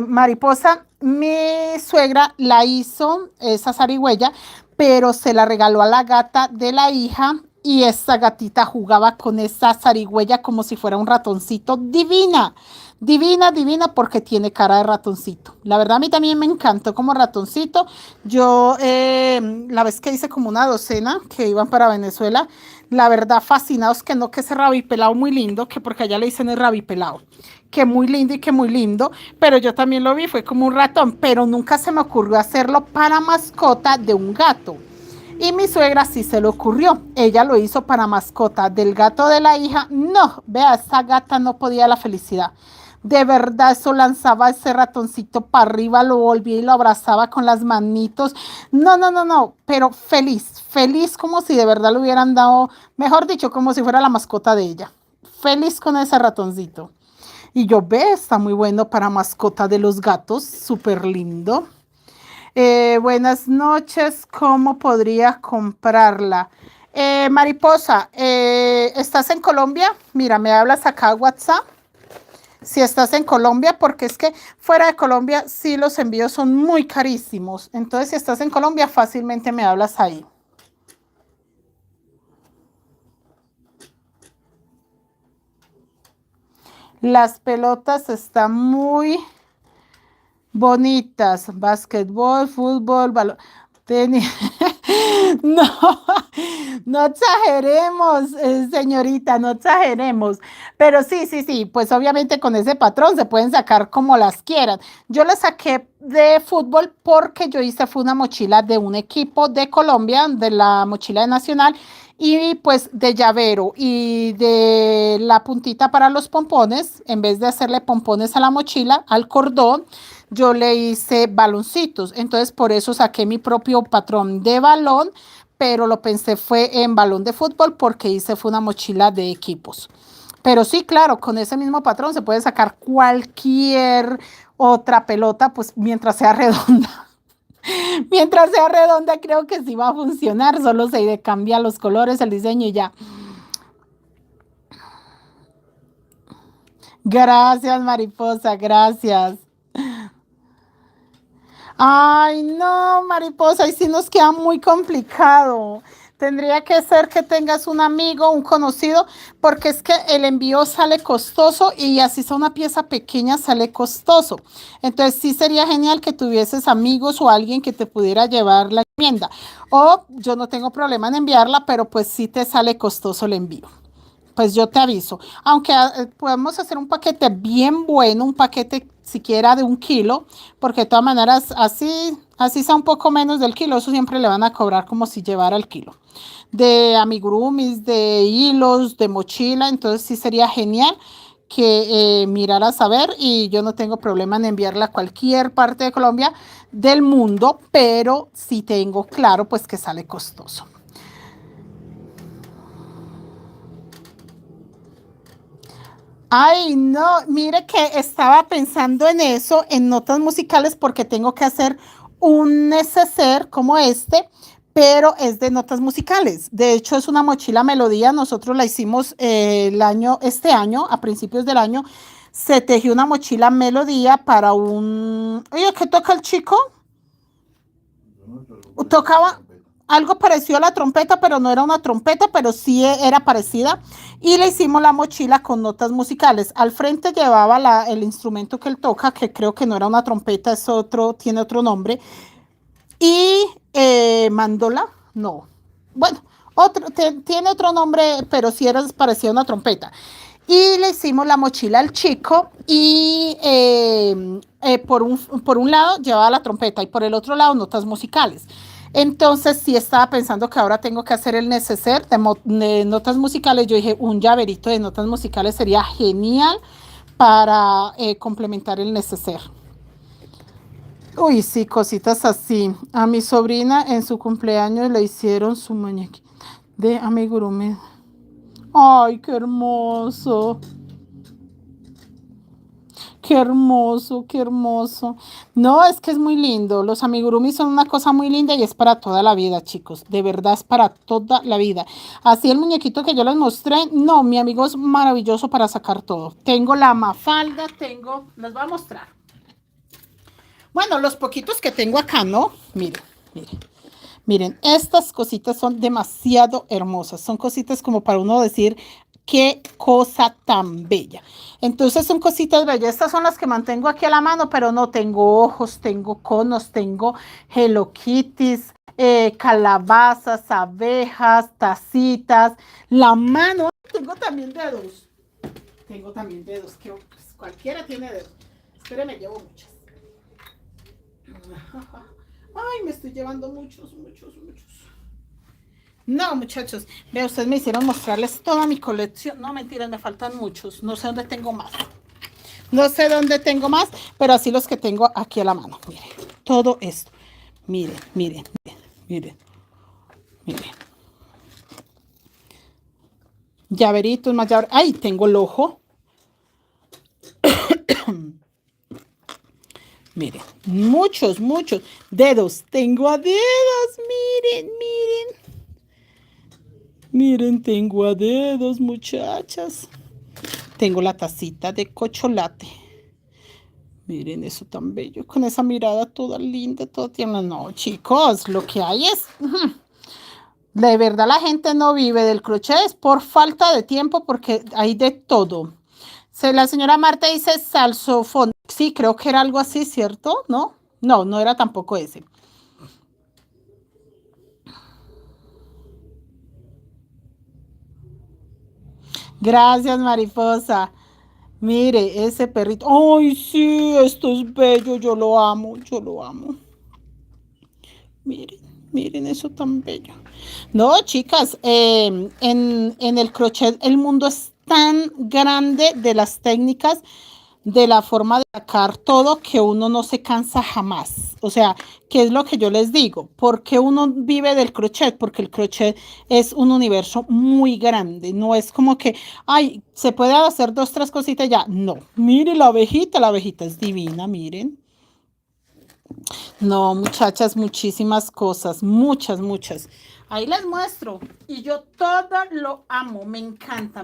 mariposa, mi suegra la hizo, esa zarigüeya, pero se la regaló a la gata de la hija y esa gatita jugaba con esa zarigüeya como si fuera un ratoncito. Divina, divina, divina, porque tiene cara de ratoncito. La verdad, a mí también me encantó como ratoncito. Yo, la vez que hice como una docena que iban para Venezuela, la verdad, fascinados que no, que ese rabipelado muy lindo, que porque allá le dicen el rabipelado, que muy lindo y que muy lindo, pero yo también lo vi, fue como un ratón, pero nunca se me ocurrió hacerlo para mascota de un gato. Y mi suegra sí se le ocurrió, ella lo hizo para mascota del gato de la hija. No, vea, esa gata no podía la felicidad. De verdad, eso lanzaba ese ratoncito para arriba, lo volvía y lo abrazaba con las manitos. No, no, no, no, pero feliz, feliz como si de verdad le hubieran dado, mejor dicho, como si fuera la mascota de ella. Feliz con ese ratoncito. Y yo ve, está muy bueno para mascota de los gatos, súper lindo. Buenas noches, ¿cómo podría comprarla? Mariposa, ¿estás en Colombia? Mira, me hablas acá a WhatsApp si estás en Colombia, porque es que fuera de Colombia sí los envíos son muy carísimos. Entonces, si estás en Colombia, fácilmente me hablas ahí. Las pelotas están muy bonitas. Básquetbol, fútbol, balón, tenis. No, no exageremos, señorita, no exageremos. Pero sí, sí, sí, pues obviamente con ese patrón se pueden sacar como las quieran. Yo la saqué de fútbol porque yo hice fue una mochila de un equipo de Colombia, de la mochila de Nacional, y pues de llavero y de la puntita para los pompones, en vez de hacerle pompones a la mochila, al cordón, yo le hice baloncitos. Entonces, por eso saqué mi propio patrón de balón, pero lo pensé fue en balón de fútbol porque hice fue una mochila de equipos. Pero sí, claro, con ese mismo patrón se puede sacar cualquier otra pelota, pues mientras sea redonda. Mientras sea redonda, creo que sí va a funcionar. Solo se cambia los colores, el diseño y ya. Gracias, mariposa, gracias. Ay, no, mariposa, y sí nos queda muy complicado. Tendría que ser que tengas un amigo, un conocido, porque es que el envío sale costoso y así sea una pieza pequeña sale costoso. Entonces sí sería genial que tuvieses amigos o alguien que te pudiera llevar la enmienda. O yo no tengo problema en enviarla, pero pues sí te sale costoso el envío. Pues yo te aviso. Aunque podemos hacer un paquete bien bueno, un paquete siquiera de 1 kilo, porque de todas maneras, así sea un poco menos del kilo, eso siempre le van a cobrar como si llevara el kilo. De amigurumis, de hilos, de mochila, entonces sí sería genial que miraras a ver y yo no tengo problema en enviarla a cualquier parte de Colombia, del mundo, pero sí tengo claro pues que sale costoso. Ay, no, mire que estaba pensando en eso, en notas musicales, porque tengo que hacer un neceser como este, pero es de notas musicales. De hecho, es una mochila melodía. Nosotros la hicimos este año, a principios del año, se tejió una mochila melodía para un. Oye, ¿qué toca el chico? Tocaba algo parecido a la trompeta, pero no era una trompeta, pero sí era parecida. Y le hicimos la mochila con notas musicales. Al frente llevaba el instrumento que él toca, que creo que no era una trompeta, es otro, tiene otro nombre. Y mandola, no. Bueno, tiene otro nombre, pero sí era parecida a una trompeta. Y le hicimos la mochila al chico y por un lado llevaba la trompeta y por el otro lado notas musicales. Entonces sí estaba pensando que ahora tengo que hacer el neceser de notas musicales. Yo dije, un llaverito de notas musicales sería genial para complementar el neceser. Uy, sí, cositas así. A mi sobrina en su cumpleaños le hicieron su muñequita de amigurumi. Ay, qué hermoso. qué hermoso, qué hermoso. No, es que es muy lindo. Los amigurumis son una cosa muy linda y es para toda la vida, chicos. De verdad es para toda la vida. Así el muñequito que yo les mostré, no, mi amigo es maravilloso para sacar todo. Tengo la Mafalda, les voy a mostrar. Bueno, los poquitos que tengo acá, ¿no? Miren, miren. Miren, estas cositas son demasiado hermosas. Son cositas como para uno decir, qué cosa tan bella. Entonces son cositas bellas. Estas son las que mantengo aquí a la mano, pero no tengo ojos, tengo conos, tengo Hello Kitties, calabazas, abejas, tacitas, la mano. Tengo también dedos. Tengo también dedos, que pues, cualquiera tiene dedos. Espérenme, llevo muchas. Ay, me estoy llevando muchos. No, muchachos, vea, ustedes me hicieron mostrarles toda mi colección. No, mentiras, me faltan muchos. No sé dónde tengo más. No sé dónde tengo más, pero así los que tengo aquí a la mano. Miren, todo esto. Miren, miren, miren, miren. Llaveritos, más llaveritos. Ay, tengo el ojo. Miren, muchos dedos. Tengo a dedos, miren. Miren, tengo a dedos, muchachas. Tengo la tacita de cocholate. Miren eso tan bello, con esa mirada toda linda, toda tierna. No, chicos, lo que hay es... De verdad la gente no vive del crochet, es por falta de tiempo, porque hay de todo. La señora Marta dice salsofón. Sí, creo que era algo así, ¿cierto? ¿No? No, no era tampoco ese. Gracias, mariposa. Mire, ese perrito. Ay, sí, esto es bello, yo lo amo. Miren eso tan bello. No, chicas, en el crochet el mundo es tan grande de las técnicas, de la forma de sacar todo, que uno no se cansa jamás. O sea, ¿qué es lo que yo les digo? ¿Por qué uno vive del crochet? Porque el crochet es un universo muy grande. No es como que, ay, se puede hacer 2, 3 cositas ya. No, mire la abejita es divina, miren. No, muchachas, muchísimas cosas, muchas. Ahí les muestro. Y yo todo lo amo, me encanta.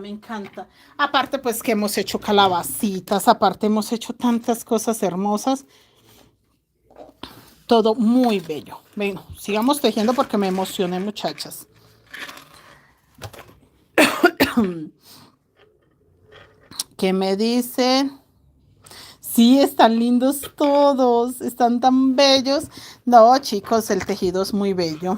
Aparte, pues que hemos hecho calabacitas, aparte hemos hecho tantas cosas hermosas. Todo muy bello. Bueno, sigamos tejiendo porque me emocioné, muchachas. ¿Qué me dicen? Sí, están lindos todos, están tan bellos. No, chicos, el tejido es muy bello.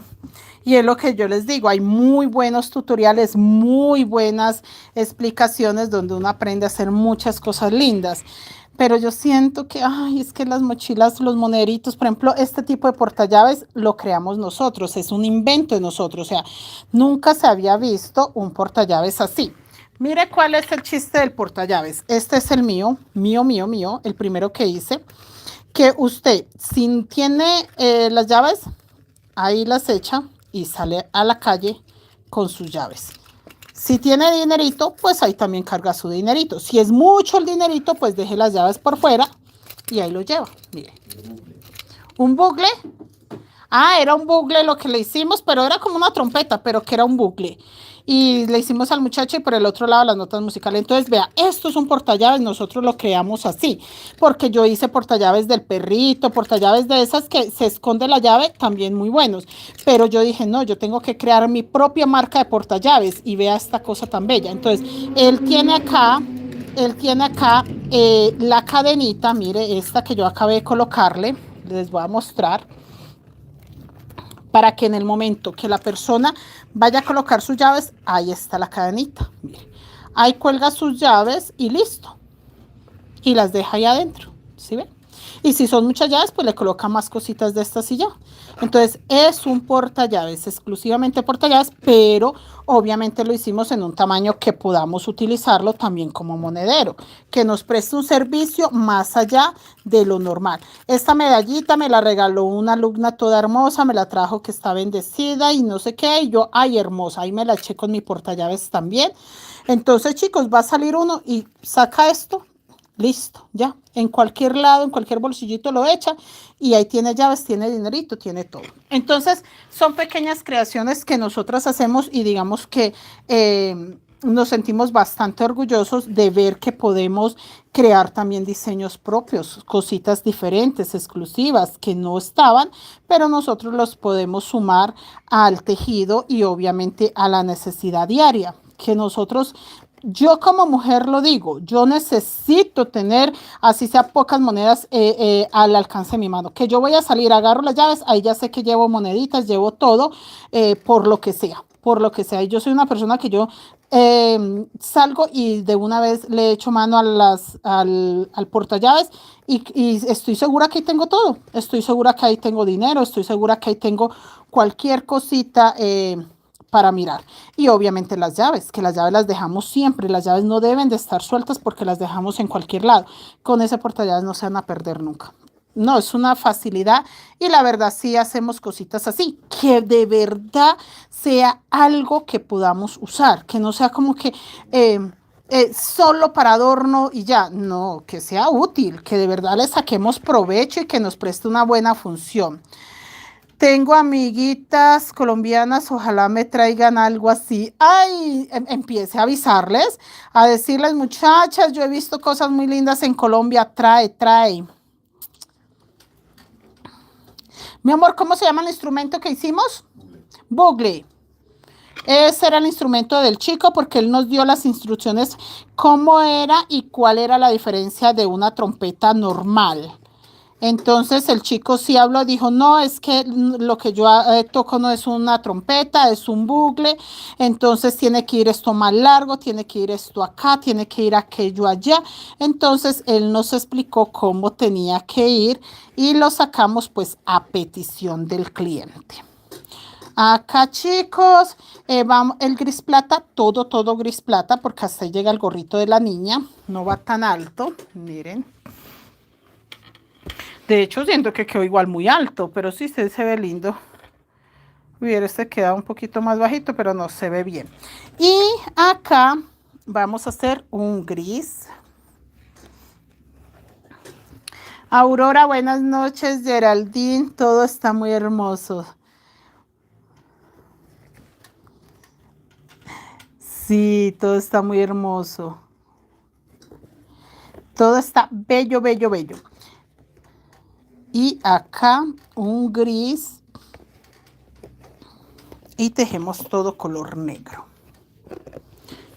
Y es lo que yo les digo, hay muy buenos tutoriales, muy buenas explicaciones donde uno aprende a hacer muchas cosas lindas. Pero yo siento que, ay, es que las mochilas, los monederitos, por ejemplo, este tipo de portallaves lo creamos nosotros, es un invento de nosotros. O sea, nunca se había visto un portallaves así. Mire cuál es el chiste del portallaves. Este es el mío, el primero que hice. Que usted, si tiene las llaves, ahí las echa y sale a la calle con sus llaves. Si tiene dinerito, pues ahí también carga su dinerito. Si es mucho el dinerito, pues deje las llaves por fuera y ahí lo lleva. Mire. ¿Un bucle? Ah, era un bucle lo que le hicimos, pero era como una trompeta, pero que era un bucle. Y le hicimos al muchacho y por el otro lado las notas musicales. Entonces, vea, esto es un portallaves, nosotros lo creamos así, porque yo hice portallaves del perrito, portallaves de esas que se esconde la llave, también muy buenos. Pero yo dije, no, yo tengo que crear mi propia marca de portallaves y vea esta cosa tan bella. Entonces, él tiene acá la cadenita, mire, esta que yo acabé de colocarle, les voy a mostrar, para que en el momento que la persona vaya a colocar sus llaves, ahí está la cadenita. Mire, ahí cuelga sus llaves y listo. Y las deja ahí adentro. ¿Sí ven? Y si son muchas llaves, pues le coloca más cositas de estas y ya. Entonces es un portallaves, exclusivamente portallaves, pero obviamente lo hicimos en un tamaño que podamos utilizarlo también como monedero, que nos preste un servicio más allá de lo normal. Esta medallita me la regaló una alumna toda hermosa, me la trajo que está bendecida y no sé qué, y yo, ay, hermosa, ahí me la eché con mi portallaves también. Entonces, chicos, va a salir uno y saca esto Listo, ya. En cualquier lado, en cualquier bolsillito lo echa y ahí tiene llaves, tiene dinerito, tiene todo. Entonces, son pequeñas creaciones que nosotras hacemos y digamos que nos sentimos bastante orgullosos de ver que podemos crear también diseños propios, cositas diferentes, exclusivas, que no estaban, pero nosotros los podemos sumar al tejido y obviamente a la necesidad diaria, que nosotros yo como mujer lo digo, yo necesito tener, así sea pocas monedas al alcance de mi mano. Que yo voy a salir, agarro las llaves, ahí ya sé que llevo moneditas, llevo todo, por lo que sea, por lo que sea. Y yo soy una persona que yo salgo y de una vez le echo mano a al portallaves y estoy segura que ahí tengo todo. Estoy segura que ahí tengo dinero, estoy segura que ahí tengo cualquier cosita. Para mirar. Y obviamente las llaves, que las llaves las dejamos siempre. Las llaves no deben de estar sueltas porque las dejamos en cualquier lado. Con ese portallaves no se van a perder nunca. No, es una facilidad y la verdad sí hacemos cositas así, que de verdad sea algo que podamos usar, que no sea como que solo para adorno y ya, no, que sea útil, que de verdad le saquemos provecho y que nos preste una buena función. Tengo amiguitas colombianas, ojalá me traigan algo así. Ay, empiece a avisarles, a decirles, muchachas, yo he visto cosas muy lindas en Colombia, trae, trae. Mi amor, ¿cómo se llama el instrumento que hicimos? Bugle. Ese era el instrumento del chico porque él nos dio las instrucciones cómo era y cuál era la diferencia de una trompeta normal. Entonces el chico sí habló, dijo, no, es que lo que yo toco no es una trompeta, es un bucle, entonces tiene que ir esto más largo, tiene que ir esto acá, tiene que ir aquello allá. Entonces él nos explicó cómo tenía que ir y lo sacamos pues a petición del cliente. Acá chicos, vamos, el gris plata, todo gris plata, porque hasta ahí llega el gorrito de la niña, no va tan alto, miren. De hecho, siento que quedó igual muy alto, pero sí se ve lindo. Hubiera este quedado un poquito más bajito, pero no se ve bien. Y acá vamos a hacer un gris. Aurora, buenas noches. Geraldine, todo está muy hermoso. Sí, todo está muy hermoso. Todo está bello, bello, bello. Y acá un gris. Y tejemos todo color negro.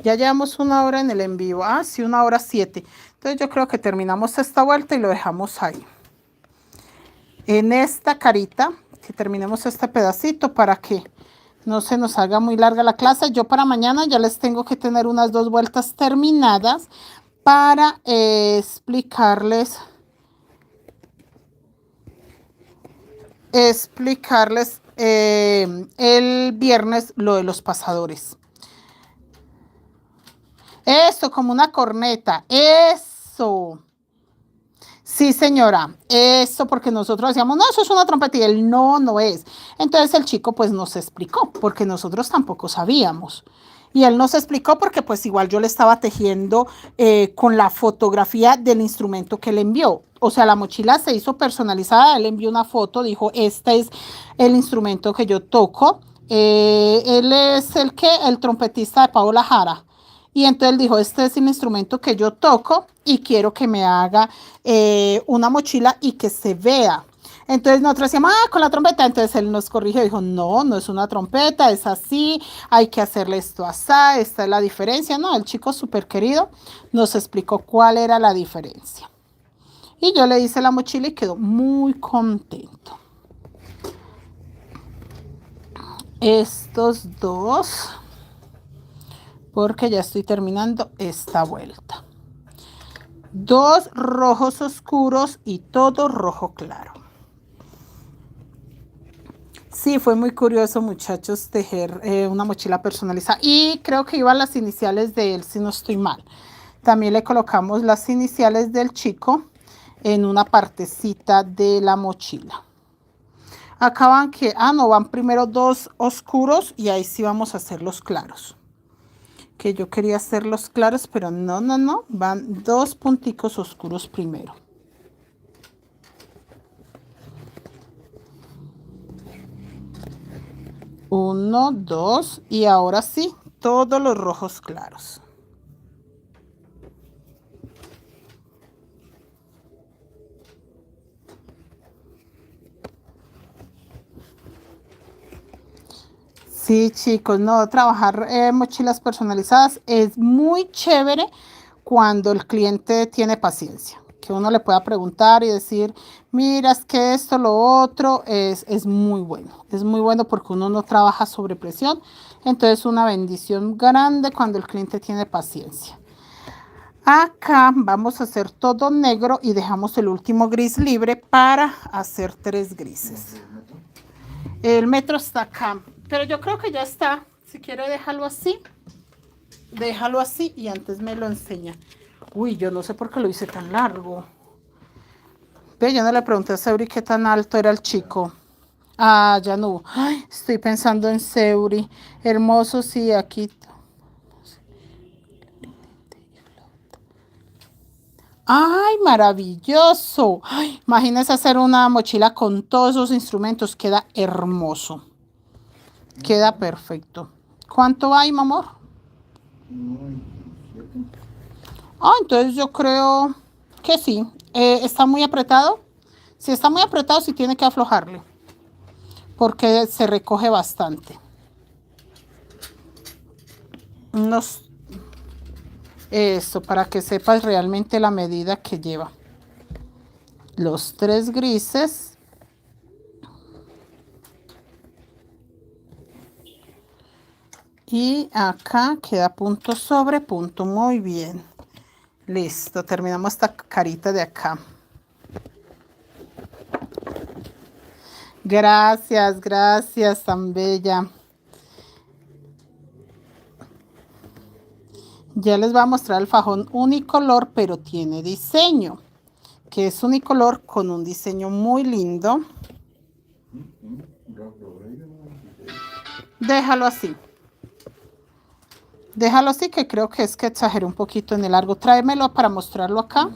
Ya llevamos 1 hora en el en vivo. Ah, sí, 1 hora 7. Entonces yo creo que terminamos esta vuelta y lo dejamos ahí. En esta carita, que terminemos este pedacito para que no se nos haga muy larga la clase. Yo para mañana ya les tengo que tener unas 2 vueltas terminadas para explicarles el viernes lo de los pasadores. Eso, como una corneta. Eso. Sí, señora. Eso, porque nosotros decíamos, no, eso es una trompeta. Y él, no, no es. Entonces el chico pues nos explicó, porque nosotros tampoco sabíamos. Y él nos explicó porque pues igual yo le estaba tejiendo con la fotografía del instrumento que le envió. O sea, la mochila se hizo personalizada. Él envió una foto, dijo, este es el instrumento que yo toco. Él es el trompetista de Paola Jara. Y entonces él dijo, este es el instrumento que yo toco y quiero que me haga una mochila y que se vea. Entonces nosotros decíamos, con la trompeta. Entonces él nos corrigió y dijo, no, no es una trompeta, es así, hay que hacerle esto así, esta es la diferencia. No, el chico súper querido nos explicó cuál era la diferencia. Y yo le hice la mochila y quedó muy contento. Estos dos, porque ya estoy terminando esta vuelta. 2 rojos oscuros y todo rojo claro. Sí, fue muy curioso, muchachos, tejer una mochila personalizada. Y creo que iban las iniciales de él, si no estoy mal. También le colocamos las iniciales del chico en una partecita de la mochila. Acá van que, no, van primero 2 oscuros y ahí sí vamos a hacer los claros. que yo quería hacerlos claros, pero no, no, no, van 2 punticos oscuros primero. Uno, dos, y ahora sí, todos los rojos claros. Sí, chicos, no, trabajar mochilas personalizadas es muy chévere cuando el cliente tiene paciencia, que uno le pueda preguntar y decir, mira, es que esto, lo otro, es muy bueno porque uno no trabaja sobre presión, entonces una bendición grande cuando el cliente tiene paciencia. Acá vamos a hacer todo negro y dejamos el último gris libre para hacer 3 grises. El metro está acá, pero yo creo que ya está. Si quiere déjalo así y antes me lo enseña. Uy, yo no sé por qué lo hice tan largo. Ve, yo no le pregunté a Seuri qué tan alto era el chico. Ah, ya no. Ay, estoy pensando en Seuri. Hermoso, sí, aquí. ¡Ay, maravilloso! Ay, imagínense hacer una mochila con todos esos instrumentos. Queda hermoso. Queda perfecto. ¿Cuánto hay, mi amor? Ah, entonces yo creo que sí. ¿Está muy apretado? Si está muy apretado, sí tiene que aflojarle. Porque se recoge bastante. Eso, para que sepas realmente la medida que lleva. Los 3 grises. Y acá queda punto sobre punto. Muy bien. Listo, terminamos esta carita de acá. Gracias, gracias, tan bella. Ya les voy a mostrar el fajón unicolor, pero tiene diseño. Que es unicolor con un diseño muy lindo. Déjalo así. Déjalo así, que creo que es que exageré un poquito en el largo. Tráemelo para mostrarlo acá.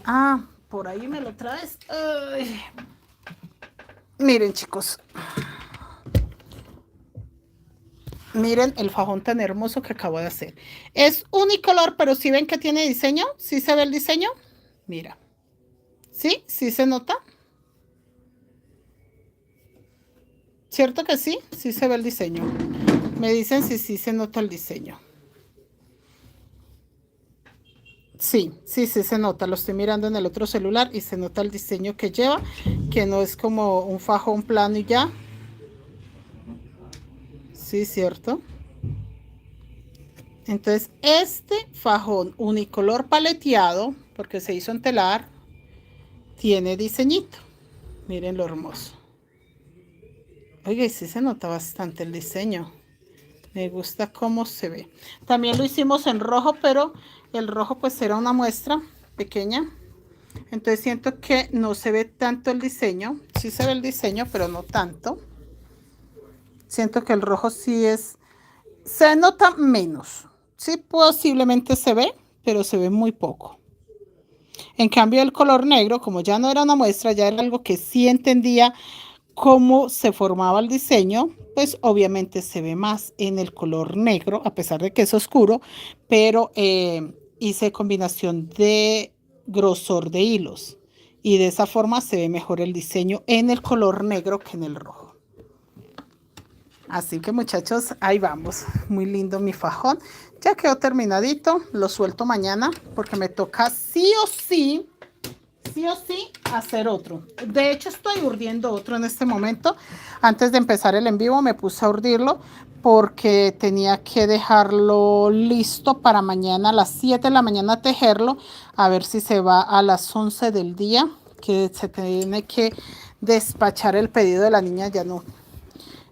Ah, por ahí me lo traes. Ay. Miren, chicos. Miren el fajón tan hermoso que acabo de hacer. Es unicolor, pero si ven que tiene diseño, ¿sí se ve el diseño? Mira. ¿Sí? ¿Sí se nota? ¿Cierto que sí? Sí se ve el diseño. Me dicen si sí se nota el diseño. Sí, sí, sí se nota. Lo estoy mirando en el otro celular y se nota el diseño que lleva, que no es como un fajón plano y ya. Sí, cierto. Entonces, este fajón unicolor paleteado, porque se hizo en telar, tiene diseñito. Miren lo hermoso. Oye, sí se nota bastante el diseño. Me gusta cómo se ve. También lo hicimos en rojo, pero el rojo pues era una muestra pequeña. Entonces siento que no se ve tanto el diseño. Sí se ve el diseño, pero no tanto. Siento que el rojo sí es... Se nota menos. Sí posiblemente se ve, pero se ve muy poco. En cambio el color negro, como ya no era una muestra, ya era algo que sí entendía cómo se formaba el diseño, pues obviamente se ve más en el color negro, a pesar de que es oscuro, pero hice combinación de grosor de hilos y de esa forma se ve mejor el diseño en el color negro que en el rojo. Así que muchachos, ahí vamos. Muy lindo mi fajón. Ya quedó terminadito. Lo suelto mañana porque me toca sí o sí hacer otro. De hecho estoy urdiendo otro en este momento. Antes de empezar el en vivo me puse a urdirlo porque tenía que dejarlo listo para mañana a las 7 de la mañana tejerlo, a ver si se va a las 11 del día, que se tiene que despachar el pedido de la niña Yanu.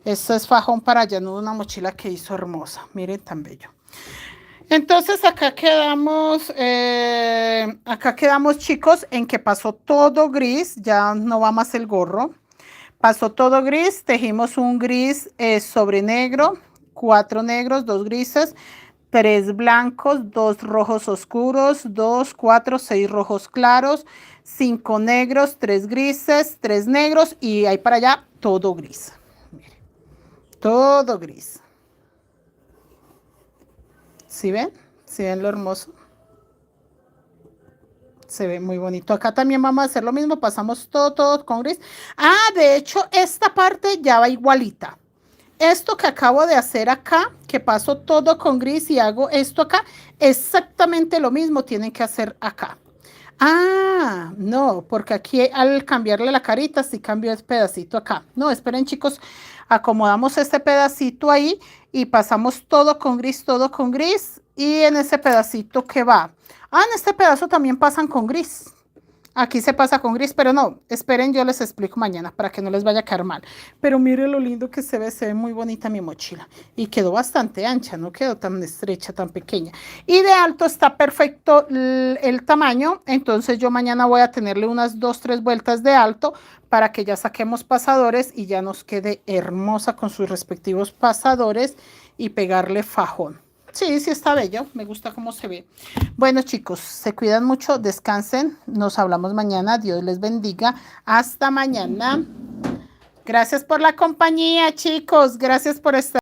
Esto es fajón para Yanu, una mochila que hizo hermosa. Miren tan bello. Entonces acá quedamos chicos en que pasó todo gris, ya no va más el gorro. Pasó todo gris, tejimos un gris sobre negro, 4 negros, 2 grises, 3 blancos, 2 rojos oscuros, 2, 4, 6 rojos claros, 5 negros, 3 grises, 3 negros y ahí para allá todo gris. Miren, todo gris. ¿Sí ven? ¿Sí ven lo hermoso? Se ve muy bonito. Acá también vamos a hacer lo mismo, pasamos todo con gris. Ah, de hecho, esta parte ya va igualita. Esto que acabo de hacer acá, que paso todo con gris y hago esto acá, exactamente lo mismo tienen que hacer acá. Ah, no, porque aquí al cambiarle la carita, sí cambio este pedacito acá. No, esperen chicos, acomodamos este pedacito ahí y pasamos todo con gris y en ese pedacito que va. Ah, en este pedazo también pasan con gris. Aquí se pasa con gris, pero no, esperen, yo les explico mañana para que no les vaya a quedar mal. Pero miren lo lindo que se ve muy bonita mi mochila. Y quedó bastante ancha, no quedó tan estrecha, tan pequeña. Y de alto está perfecto el tamaño, entonces yo mañana voy a tenerle unas 2, 3 vueltas de alto para que ya saquemos pasadores y ya nos quede hermosa con sus respectivos pasadores y pegarle fajón. Sí, sí está bello, me gusta cómo se ve. Bueno chicos, se cuidan mucho, descansen, nos hablamos mañana, Dios les bendiga, hasta mañana. Gracias por la compañía chicos, gracias por estar.